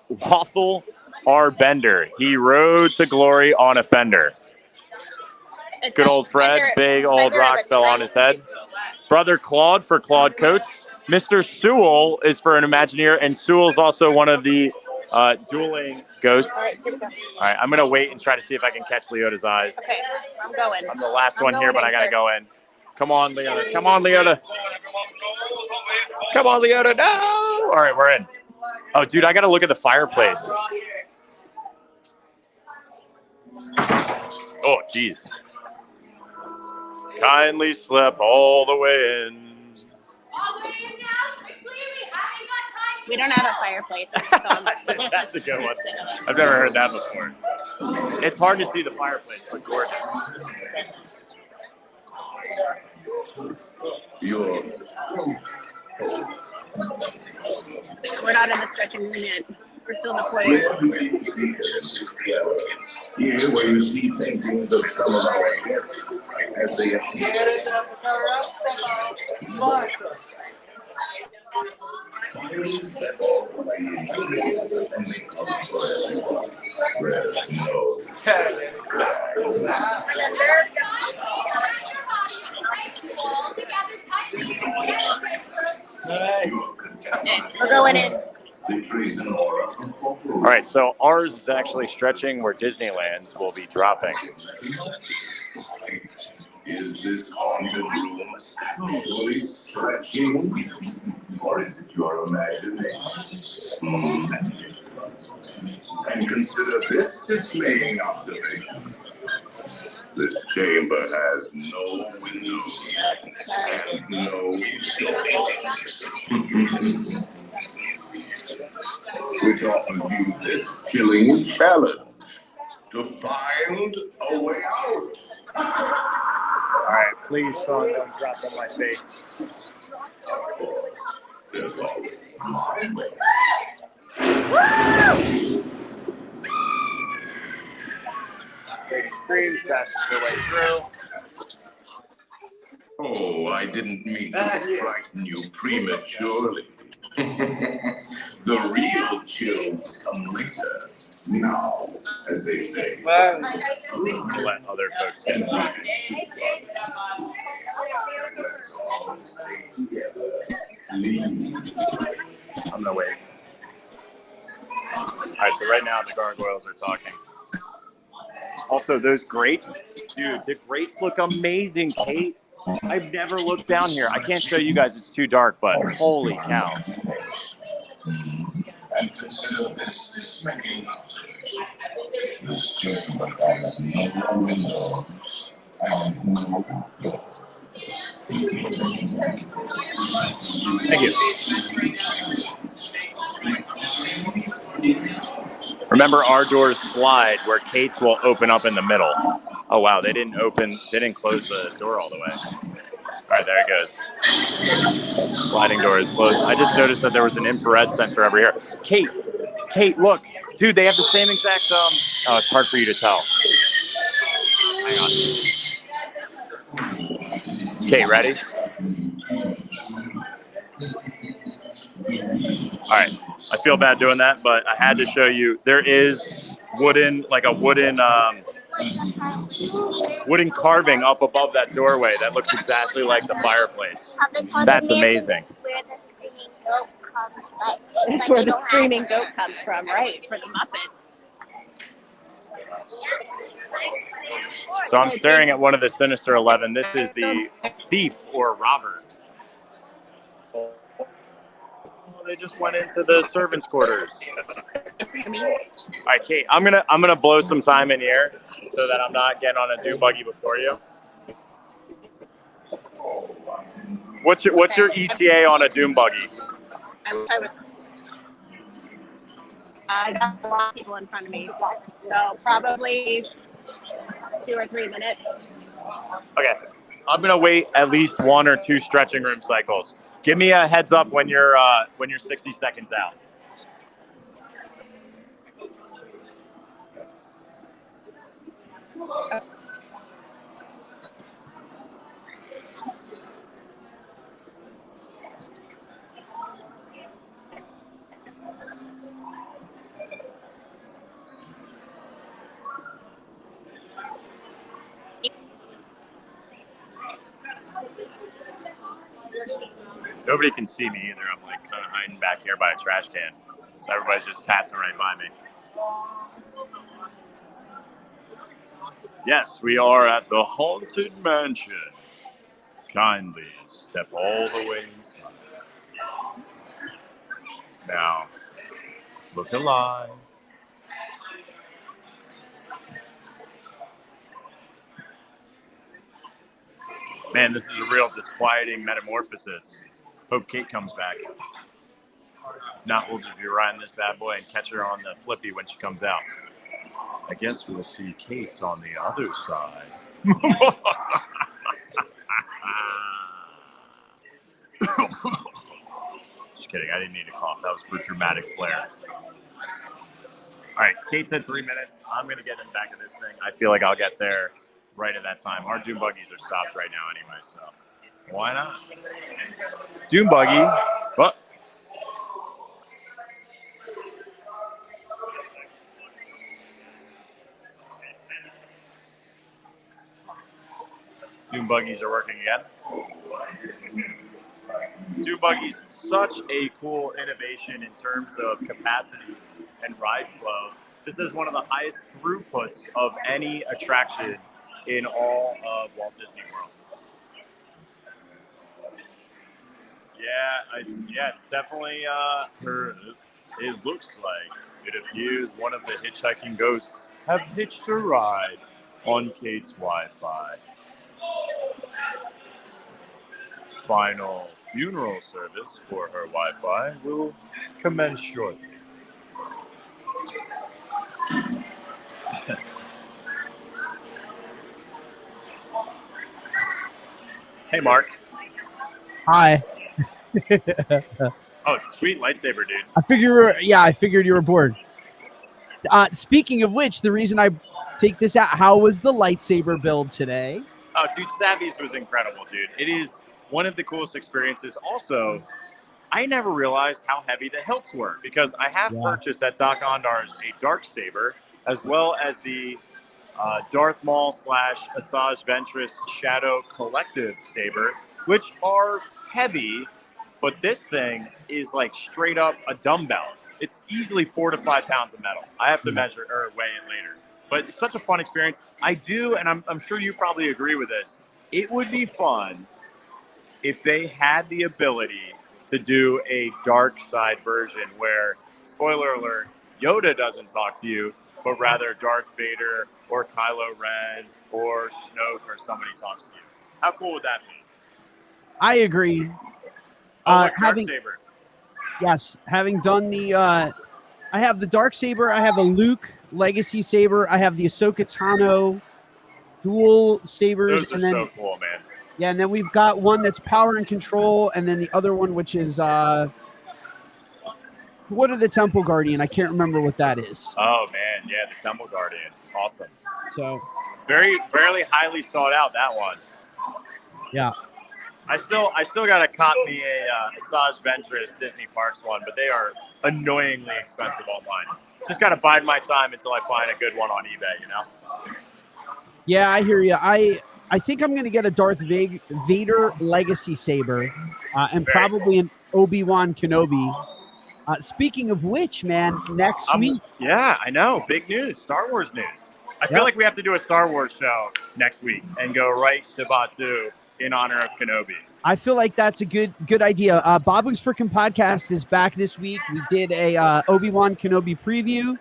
R. Bender. He rode to glory on a fender. It's Good like old Fred, measure- big old measure of rock a fell on drink. his head. Brother Claude for Claude Coates. Mr. Sewell is for an Imagineer, and Sewell's also one of the dueling ghosts. All right, here we go. All right, I'm going to wait and try to see if I can catch Leota's eyes. Okay, I'm going. I'm the last I'm one here, going but in I got to first. go in. Come on, Leota. Come on, Leota. Come on, Leota. No! All right, we're in. Oh, dude, I got to look at the fireplace. Oh, jeez. Kindly slip all the way in. We don't have a fireplace. So That's a good one. I've never heard that before. It's hard to see the fireplace, but gorgeous. We're not in the stretching room yet. We're still in the foyer. Here where you see paintings of some of our guests as they appear. We're going in. All right, so ours is actually stretching where Disneyland's will be dropping. Is this haunted room actually stretching? Or is it your imagination? And consider this dismaying observation. This chamber has no windows and no doors. Which offers you this chilling challenge to find a way out. All right, please, phone, don't drop on my face. There's always my way. Screams, passes her way through. Oh, I didn't mean to frighten you prematurely. The real chills come later. Now, as they say. Let other folks in. I'm gonna wait. All right, so right now the gargoyles are talking. Also, those grates, dude, the grates look amazing, Kate. I've never looked down here. I can't show you guys, it's too dark, but holy cow. And consider this dismaying observation. This chamber has no windows and no doors. Thank you. Remember, our doors slide where Kate's will open up in the middle. Oh wow, they didn't close the door all the way. All right, there it goes. Sliding door is closed. I just noticed that there was an infrared sensor over here. Kate, look. Dude, they have the same exact, oh, it's hard for you to tell. Hang on. Kate, ready? All right, I feel bad doing that, but I had to show you. There is wooden carving up above that doorway that looks exactly like the fireplace. That's amazing. This is where the screaming goat comes. That's where the screaming goat comes from, right? For the Muppets. So I'm staring at one of the Sinister 11. This is the thief or robber. Oh, they just went into the servants' quarters. All right, Kate, I'm gonna blow some time in here so that I'm not getting on a dune buggy before you. What's your ETA on a dune buggy? I got a lot of people in front of me, so probably 2 or 3 minutes. Okay, I'm gonna wait at least 1 or 2 stretching room cycles. Give me a heads up when you're 60 seconds out. Nobody can see me either. I'm like kind of hiding back here by a trash can. So everybody's just passing right by me. Yes, we are at the Haunted Mansion. Kindly step all the way inside. Now, look alive. Man, this is a real disquieting metamorphosis. Hope Kate comes back. If not, we'll just be riding this bad boy and catch her on the flippy when she comes out. I guess we'll see Kate on the other side. Just kidding. I didn't need to cough. That was for dramatic flair. All right, Kate said 3 minutes. I'm going to get in the back of this thing. I feel like I'll get there right at that time. Our dune buggies are stopped right now anyway, so why not? Dune buggy. What? Dune buggies are working again. Dune buggies, such a cool innovation in terms of capacity and ride flow. This is one of the highest throughputs of any attraction in all of Walt Disney World. Yeah, it's definitely it looks like it appears one of the hitchhiking ghosts have hitched a ride on Kate's Wi-Fi. Final funeral service for her Wi-Fi will commence shortly. Hey, Mark. Hi. Oh, sweet lightsaber, dude. I figured you were bored. Speaking of which, the reason I take this out, how was the lightsaber build today? Oh, dude, Savvy's was incredible, dude. It is one of the coolest experiences. Also, I never realized how heavy the hilts were because I have purchased at Doc Ondar's a dark saber as well as the Darth Maul / Asajj Ventress Shadow Collective saber, which are heavy, but this thing is like straight up a dumbbell. It's easily 4 to 5 pounds of metal. I have to measure or weigh it later. But it's such a fun experience. I do, and I'm sure you probably agree with this, it would be fun if they had the ability to do a dark side version where, spoiler alert, Yoda doesn't talk to you, but rather Darth Vader or Kylo Ren or Snoke or somebody talks to you. How cool would that be? I agree. Darksaber. Yes, having done the, I have the Darksaber, I have a Luke Legacy Saber, I have the Ahsoka Tano dual sabers. Those are so cool, man. Yeah, and then we've got one that's power and control, and then the other one, which is, what are the Temple Guardian? I can't remember what that is. Oh, man, yeah, the Temple Guardian. Awesome. So. Very, fairly highly sought out, that one. Yeah. I still got to cop me a Asajj Ventress Disney Parks one, but they are annoyingly expensive online. Just got to bide my time until I find a good one on eBay, you know? Yeah, I hear you. I think I'm going to get a Darth Vader Legacy Saber and probably an Obi-Wan Kenobi. Speaking of which, man, next week. Yeah, I know. Big news. Star Wars news. I feel like we have to do a Star Wars show next week and go right to Batuu in honor of Kenobi. I feel like that's a good idea. Bobbing's Frickin' Podcast is back this week. We did a Obi-Wan Kenobi preview,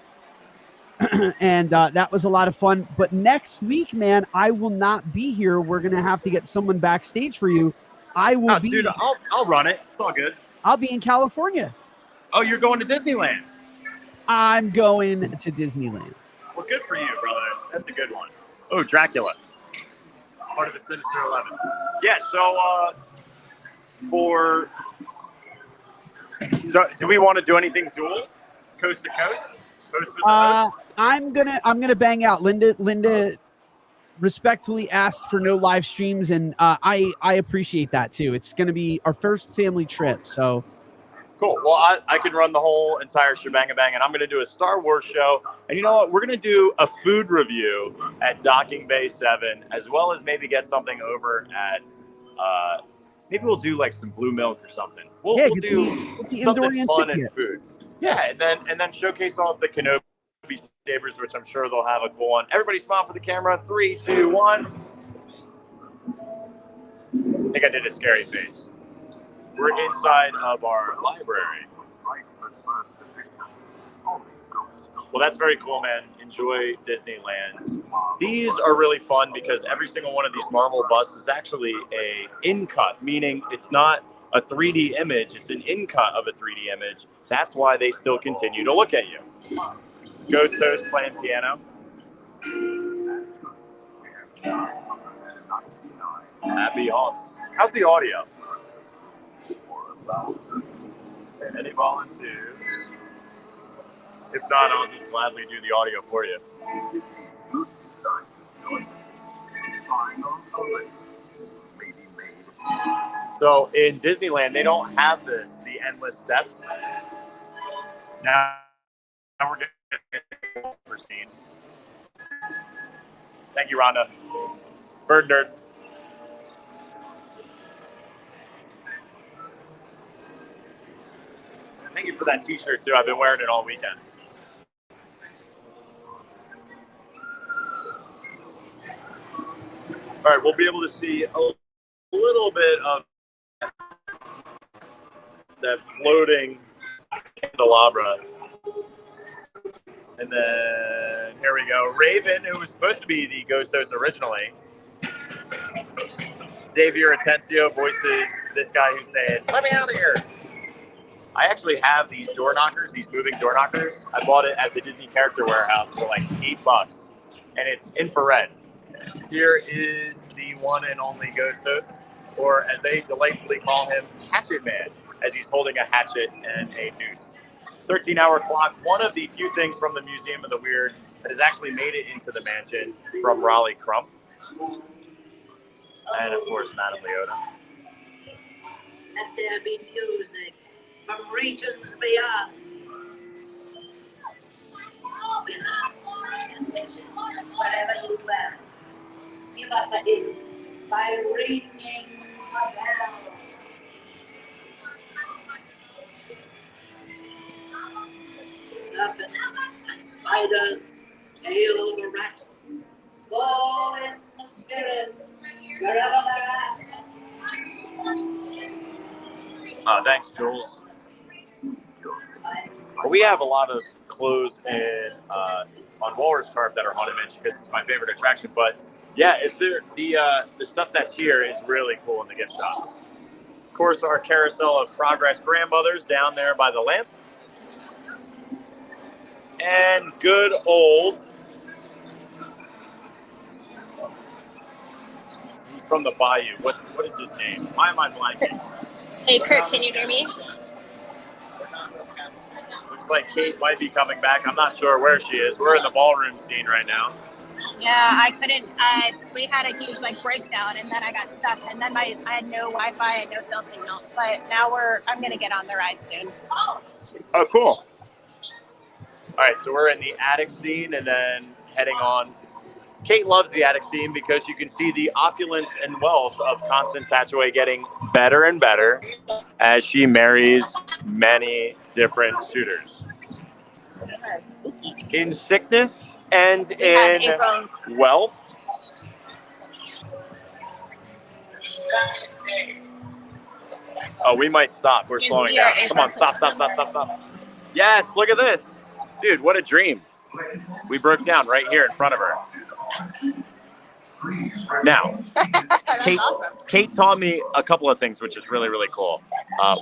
and that was a lot of fun. But next week, man, I will not be here. We're going to have to get someone backstage for you. I will be. Dude, I'll run it. It's all good. I'll be in California. Oh, you're going to Disneyland? I'm going to Disneyland. Well, good for you, brother. That's a good one. Oh, Dracula. Part of the Sinister 11. Yeah, so do we want to do anything dual? Coast to coast? Coast to coast? I'm gonna bang out. Linda respectfully asked for no live streams, and I appreciate that too. It's gonna be our first family trip, so cool. Well, I can run the whole entire shebang-a-bang, and I'm going to do a Star Wars show. And you know what? We're going to do a food review at Docking Bay 7, as well as maybe get something over at maybe we'll do like some blue milk or something. We'll get do the something Endorian fun ticket. and food. Yeah, and then showcase all of the Kenobi sabers, which I'm sure they'll have a cool one. Everybody smile for the camera. 3, 2, 1. I think I did a scary face. We're inside of our library. Well, that's very cool, man. Enjoy Disneyland. These are really fun because every single one of these Marvel busts is actually a in-cut, meaning it's not a 3D image, it's an in-cut of a 3D image. That's why they still continue to look at you. Ghost Host playing piano. Happy haunts. How's the audio? Any volunteers? If not, I'll just gladly do the audio for you. So in Disneyland, they don't have the endless steps. Now we're getting the scene. Thank you, Rhonda. Bird nerd. Thank you for that t-shirt too. I've been wearing it all weekend. All right, we'll be able to see a little bit of that floating candelabra. And then here we go. Raven, who was supposed to be the Ghost Host originally. Xavier Atencio voices this guy who's saying, "Let me out of here." I actually have these door knockers, these moving door knockers. I bought it at the Disney Character Warehouse for like $8, and it's infrared. Here is the one and only Ghost Host, or as they delightfully call him, Hatchet Man, as he's holding a hatchet and a noose. 13-hour clock, one of the few things from the Museum of the Weird that has actually made it into the mansion from Raleigh Crump. And of course, Madame Leota. Let there be music from regions beyond. Wizards, wherever you dwell, give us a hint by ringing a bell. Serpents and spiders, hail the rat, fall in the spirits, wherever they're at. Thanks, Jules. Well, we have a lot of clothes on Walrus Carp that are haunted mansion because it's my favorite attraction. But yeah, the stuff that's here is really cool in the gift shops. Of course, our carousel of Progress grandmothers down there by the lamp, and good old. He's from the Bayou. What is his name? Why am I blanking? Hey, Kurt, can you hear me? Looks like Kate might be coming back. I'm not sure where she is. We're in the ballroom scene right now. Yeah, I couldn't. We had a huge breakdown, and then I got stuck, and then I had no Wi-Fi and no cell signal. But now I'm gonna get on the ride soon. Oh, cool. All right, so we're in the attic scene, and then heading on. Kate loves the attic scene because you can see the opulence and wealth of Constance Hatchaway getting better and better as she marries many different suitors. In sickness and in wealth. Oh, we might stop. We're slowing down. Come on, stop. Yes, look at this. Dude, what a dream. We broke down right here in front of her. Now, Kate taught me a couple of things, which is really, really cool.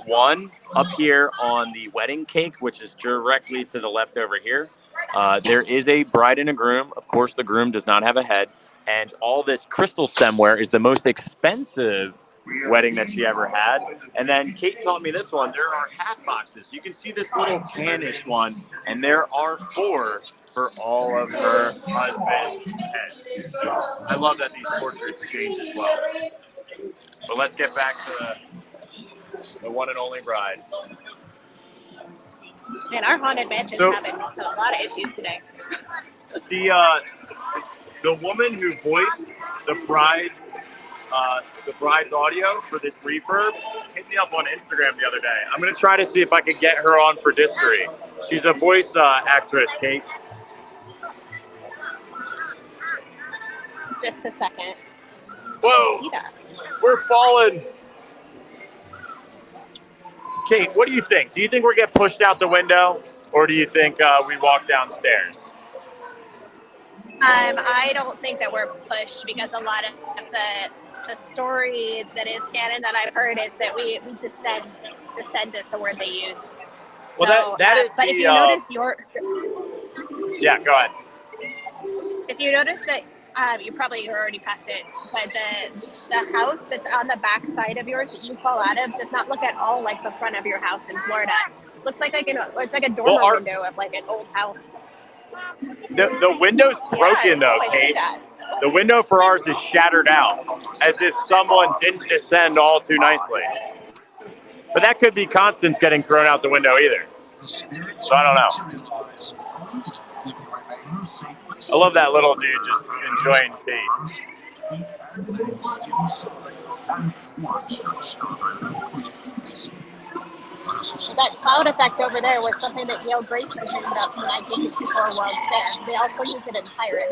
One, up here on the wedding cake, which is directly to the left over here, there is a bride and a groom. Of course, the groom does not have a head. And all this crystal stemware is the most expensive wedding that she ever had. And then Kate taught me this one. There are hat boxes. You can see this little tannish one, and there are 4 for all of her husband's heads. I love that these portraits change as well. But let's get back to the one and only bride. And our haunted mansion's having a lot of issues today. The woman who voiced the bride's the bride's audio for this refurb hit me up on Instagram the other day. I'm going to try to see if I can get her on for Distory. She's a voice actress, Kate. Just a second. Whoa, we're falling. Kate, what do you think? Do you think we're get pushed out the window, or do you think we walk downstairs? I don't think that we're pushed because a lot of the story that is canon that I've heard is that we descend. Descend is the word they use. Well, so, that is but the, if you notice Yeah, go ahead. If you notice that you probably already passed it, but the house that's on the back side of yours that you fall out of does not look at all like the front of your house in Florida. Looks like it's like a dormer window of like an old house. The window's broken though, Kate. The window for ours is shattered out, as if someone didn't descend all too nicely. But that could be Constance getting thrown out the window either. So I don't know. I love that little dude just enjoying tea. That cloud effect over there was something that Yale Grayson dreamed up in the 1964 World's Fair. They also use it in Pirates.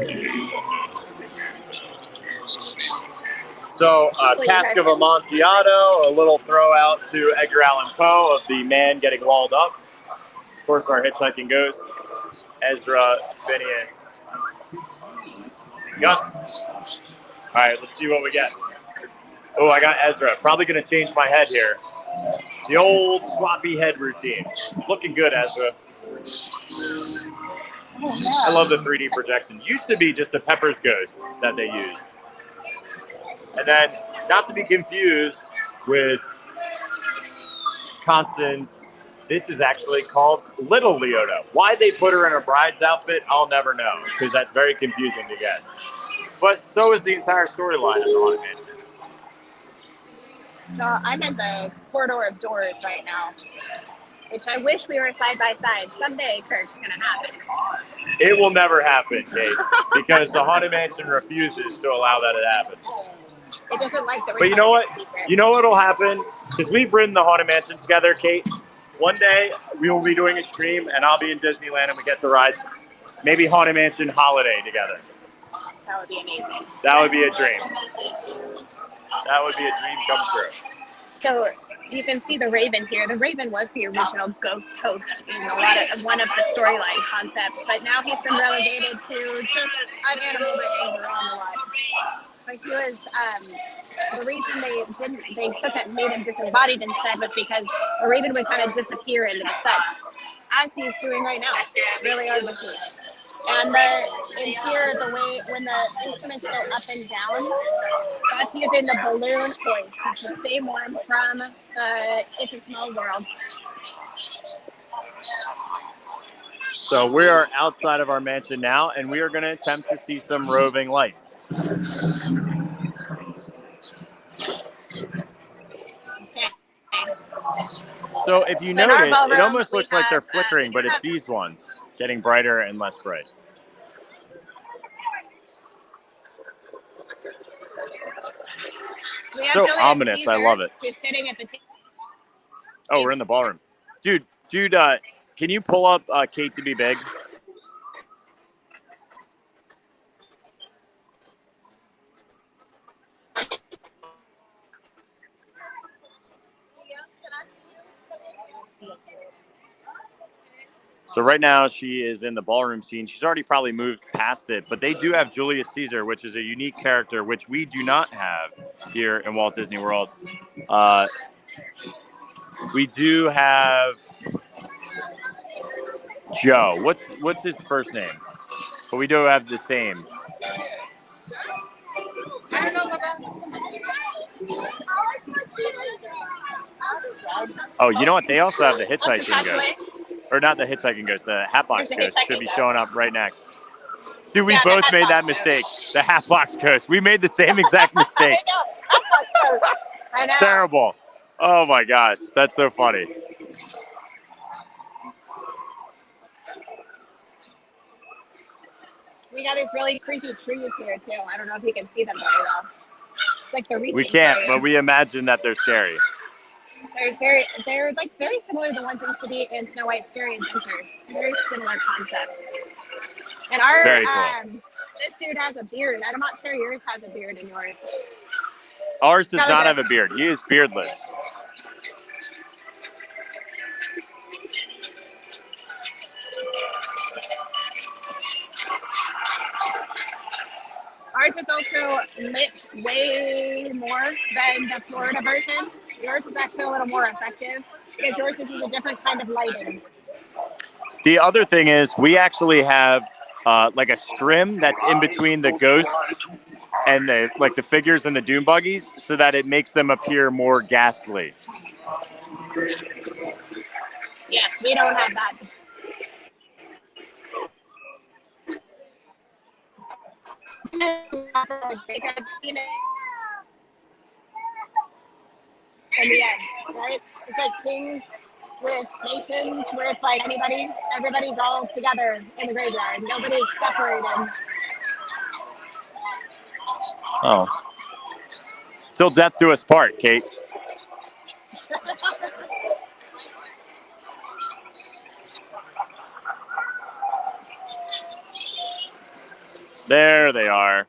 So, cask of Amontillado, a little throw out to Edgar Allan Poe of the man getting walled up. Of course, our hitchhiking ghost, Ezra, Phineas, Gus. All right, let's see what we get. Oh, I got Ezra. Probably going to change my head here. The old swappy head routine. Looking good, Ezra. I love the 3D projections. Used to be just a Pepper's Ghost that they used. And then, not to be confused with Constance, this is actually called Little Leota. Why they put her in a bride's outfit, I'll never know, because that's very confusing to guess. But so is the entire storyline of the Haunted Mansion. So I'm in the corridor of doors right now, which I wish we were side by side. Someday, Kirk, it's going to happen. It will never happen, Kate, because the Haunted Mansion refuses to allow that to happen. It doesn't like the. But you know what? You know what'll happen? Because we've ridden the Haunted Mansion together, Kate. One day we will be doing a stream, and I'll be in Disneyland, and we get to ride maybe Haunted Mansion Holiday together. That would be amazing. That would be a dream. That would be a dream come true. So you can see the Raven here. The Raven was the original ghost host in one of the storyline concepts, but now he's been relegated to just an animal that hangs around a lot. But he was the reason they took it and made him disembodied instead was because the Raven would kind of disappear into the sets, as he's doing right now. It's really hard to see. And in here, the way when the instruments go up and down, that's using the balloon hoist. It's the same one from It's a Small World. So we are outside of our mansion now, and we are going to attempt to see some roving lights. So if you notice, it almost looks like they're flickering, but it's these ones getting brighter and less bright. So ominous. Caesar, I love it. who's sitting at the table. Oh, we're in the ballroom. Dude, can you pull up Kate to be big? So right now she is in the ballroom scene. She's already probably moved past it, but they do have Julius Caesar, which is a unique character, which we do not have here in Walt Disney World. We do have Joe. What's his first name? But we do have the same. Oh, you know what? They also have the hitchhiking ghost. Or not the hitchhiking ghost, the Hatbox Ghost should be showing up right next. Dude, we both made that mistake. The Hatbox Ghost. We made the same exact mistake. I know. Terrible. Oh my gosh, that's so funny. We got these really creepy trees here too. I don't know if you can see them very well. It's like the reaching. We can't, area. but we imagine that they're scary. They're like very similar to the ones that used to be in Snow White's Scary Adventures. Very similar concept. And our Very cool. this dude has a beard. I'm not sure yours has a beard in yours. Ours does not have a beard. He is beardless. Ours is also lit way more than the Florida version. Yours is actually a little more effective because yours is a different kind of lighting. The other thing is we actually have like a scrim that's in between the ghosts and the figures in the doom buggies so that it makes them appear more ghastly. Yes, we don't have that. In the end, right? It's like kings with masons, with like everybody's all together in the graveyard. Nobody's separated. Oh. Till death do us part, Kate. There they are.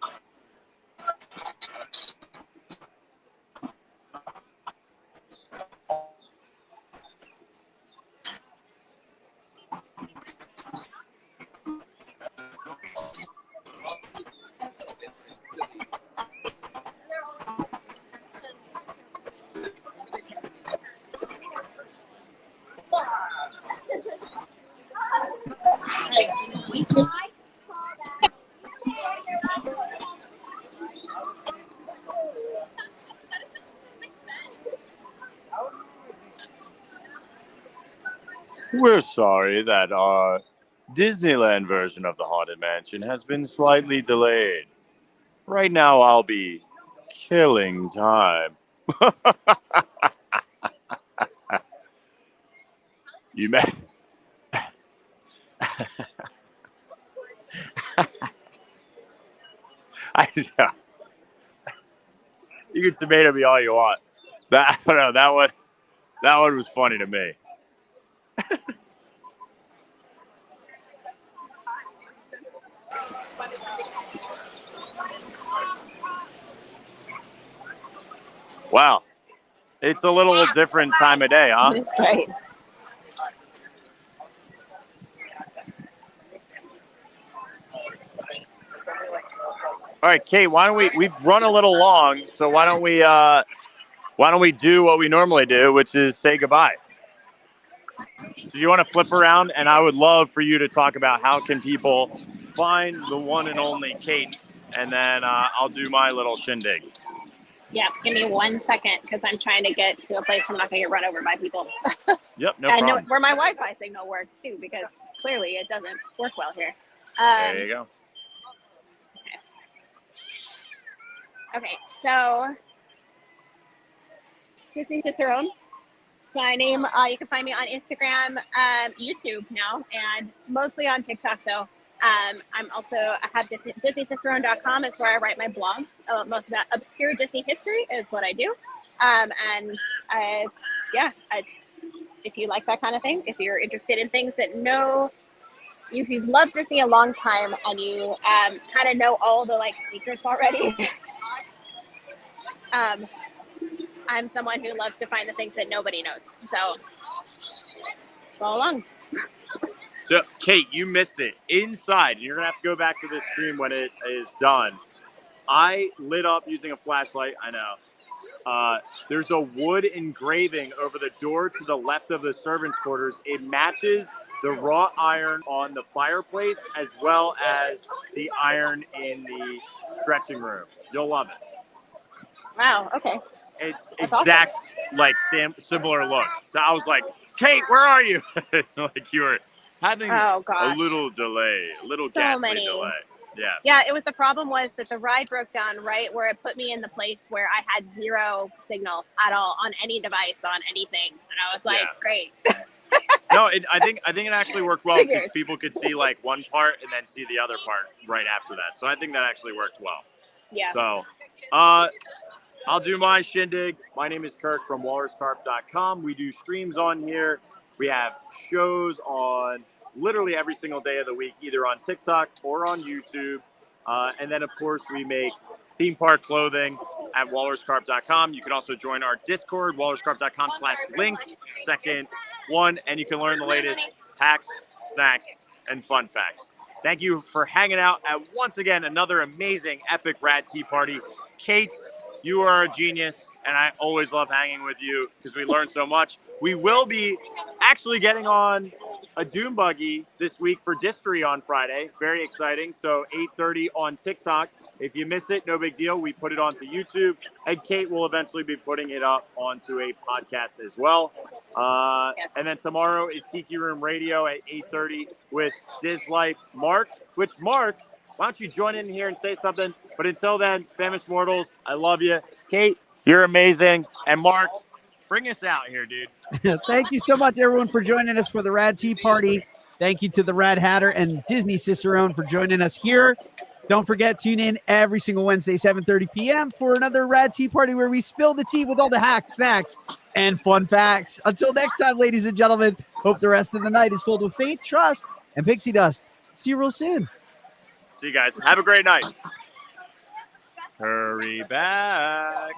We're sorry that our Disneyland version of the Haunted Mansion has been slightly delayed. Right now, I'll be killing time. You may. You can tomato me all you want. I don't know, that one was funny to me. Wow. It's a little different time of day, huh? It's great. All right, Kate, we've run a little long, so why don't we do what we normally do, which is say goodbye. So you want to flip around, and I would love for you to talk about how can people find the one and only Kate, and then I'll do my little shindig. Yeah, give me 1 second because I'm trying to get to a place where I'm not going to get run over by people. Yep, no problem. And where my Wi-Fi signal works too, because clearly it doesn't work well here. There you go. Okay, so Disney Cicerone. My name. You can find me on Instagram, YouTube now, and mostly on TikTok though. I'm also, I have DisneyCicerone.com is where I write my blog. Most about obscure Disney history is what I do. It's, if you like that kind of thing, if you're interested in things that if you've loved Disney a long time and you kind of know all the like secrets already, I'm someone who loves to find the things that nobody knows. So go along. So, Kate, you missed it. Inside, you're going to have to go back to this stream when it is done. I lit up using a flashlight. I know. There's a wood engraving over the door to the left of the servants' quarters. It matches the wrought iron on the fireplace as well as the iron in the stretching room. You'll love it. Wow, okay. It's exact, awesome. Similar look. So I was like, Kate, where are you? Like you were having a little delay, a little ghastly delay. Yeah. Yeah, it was the problem was that the ride broke down right where it put me in the place where I had zero signal at all on any device, on anything. And I was like, great. No, I think it actually worked well because people could see like one part and then see the other part right after that. So I think that actually worked well. Yeah. So, I'll do my shindig. My name is Kirk from walruscarp.com. We do streams on here. We have shows on literally every single day of the week, either on TikTok or on YouTube. And then, of course, we make theme park clothing at walruscarp.com. You can also join our Discord, walruscarp.com/links, second one, and you can learn the latest hacks, snacks, and fun facts. Thank you for hanging out at, once again, another amazing, epic Rad Tea Party. Kate, you are a genius, and I always love hanging with you because we learn so much. We will be actually getting on a Doom Buggy this week for Distry on Friday. Very exciting. So 8:30 on TikTok. If you miss it, no big deal. We put it onto YouTube, and Kate will eventually be putting it up onto a podcast as well. Yes. And then tomorrow is Tiki Room Radio at 8:30 with Diz Life Mark, which Mark, why don't you join in here and say something? But until then, Famished Mortals, I love you. Kate, you're amazing. And Mark, bring us out here, dude. Thank you so much, everyone, for joining us for the Rad Tea Party. Thank you to the Rad Hatter and Disney Cicerone for joining us here. Don't forget, tune in every single Wednesday, 7:30 p.m. for another Rad Tea Party where we spill the tea with all the hacks, snacks, and fun facts. Until next time, ladies and gentlemen, hope the rest of the night is filled with faith, trust, and pixie dust. See you real soon. See you guys. Have a great night. Hurry back.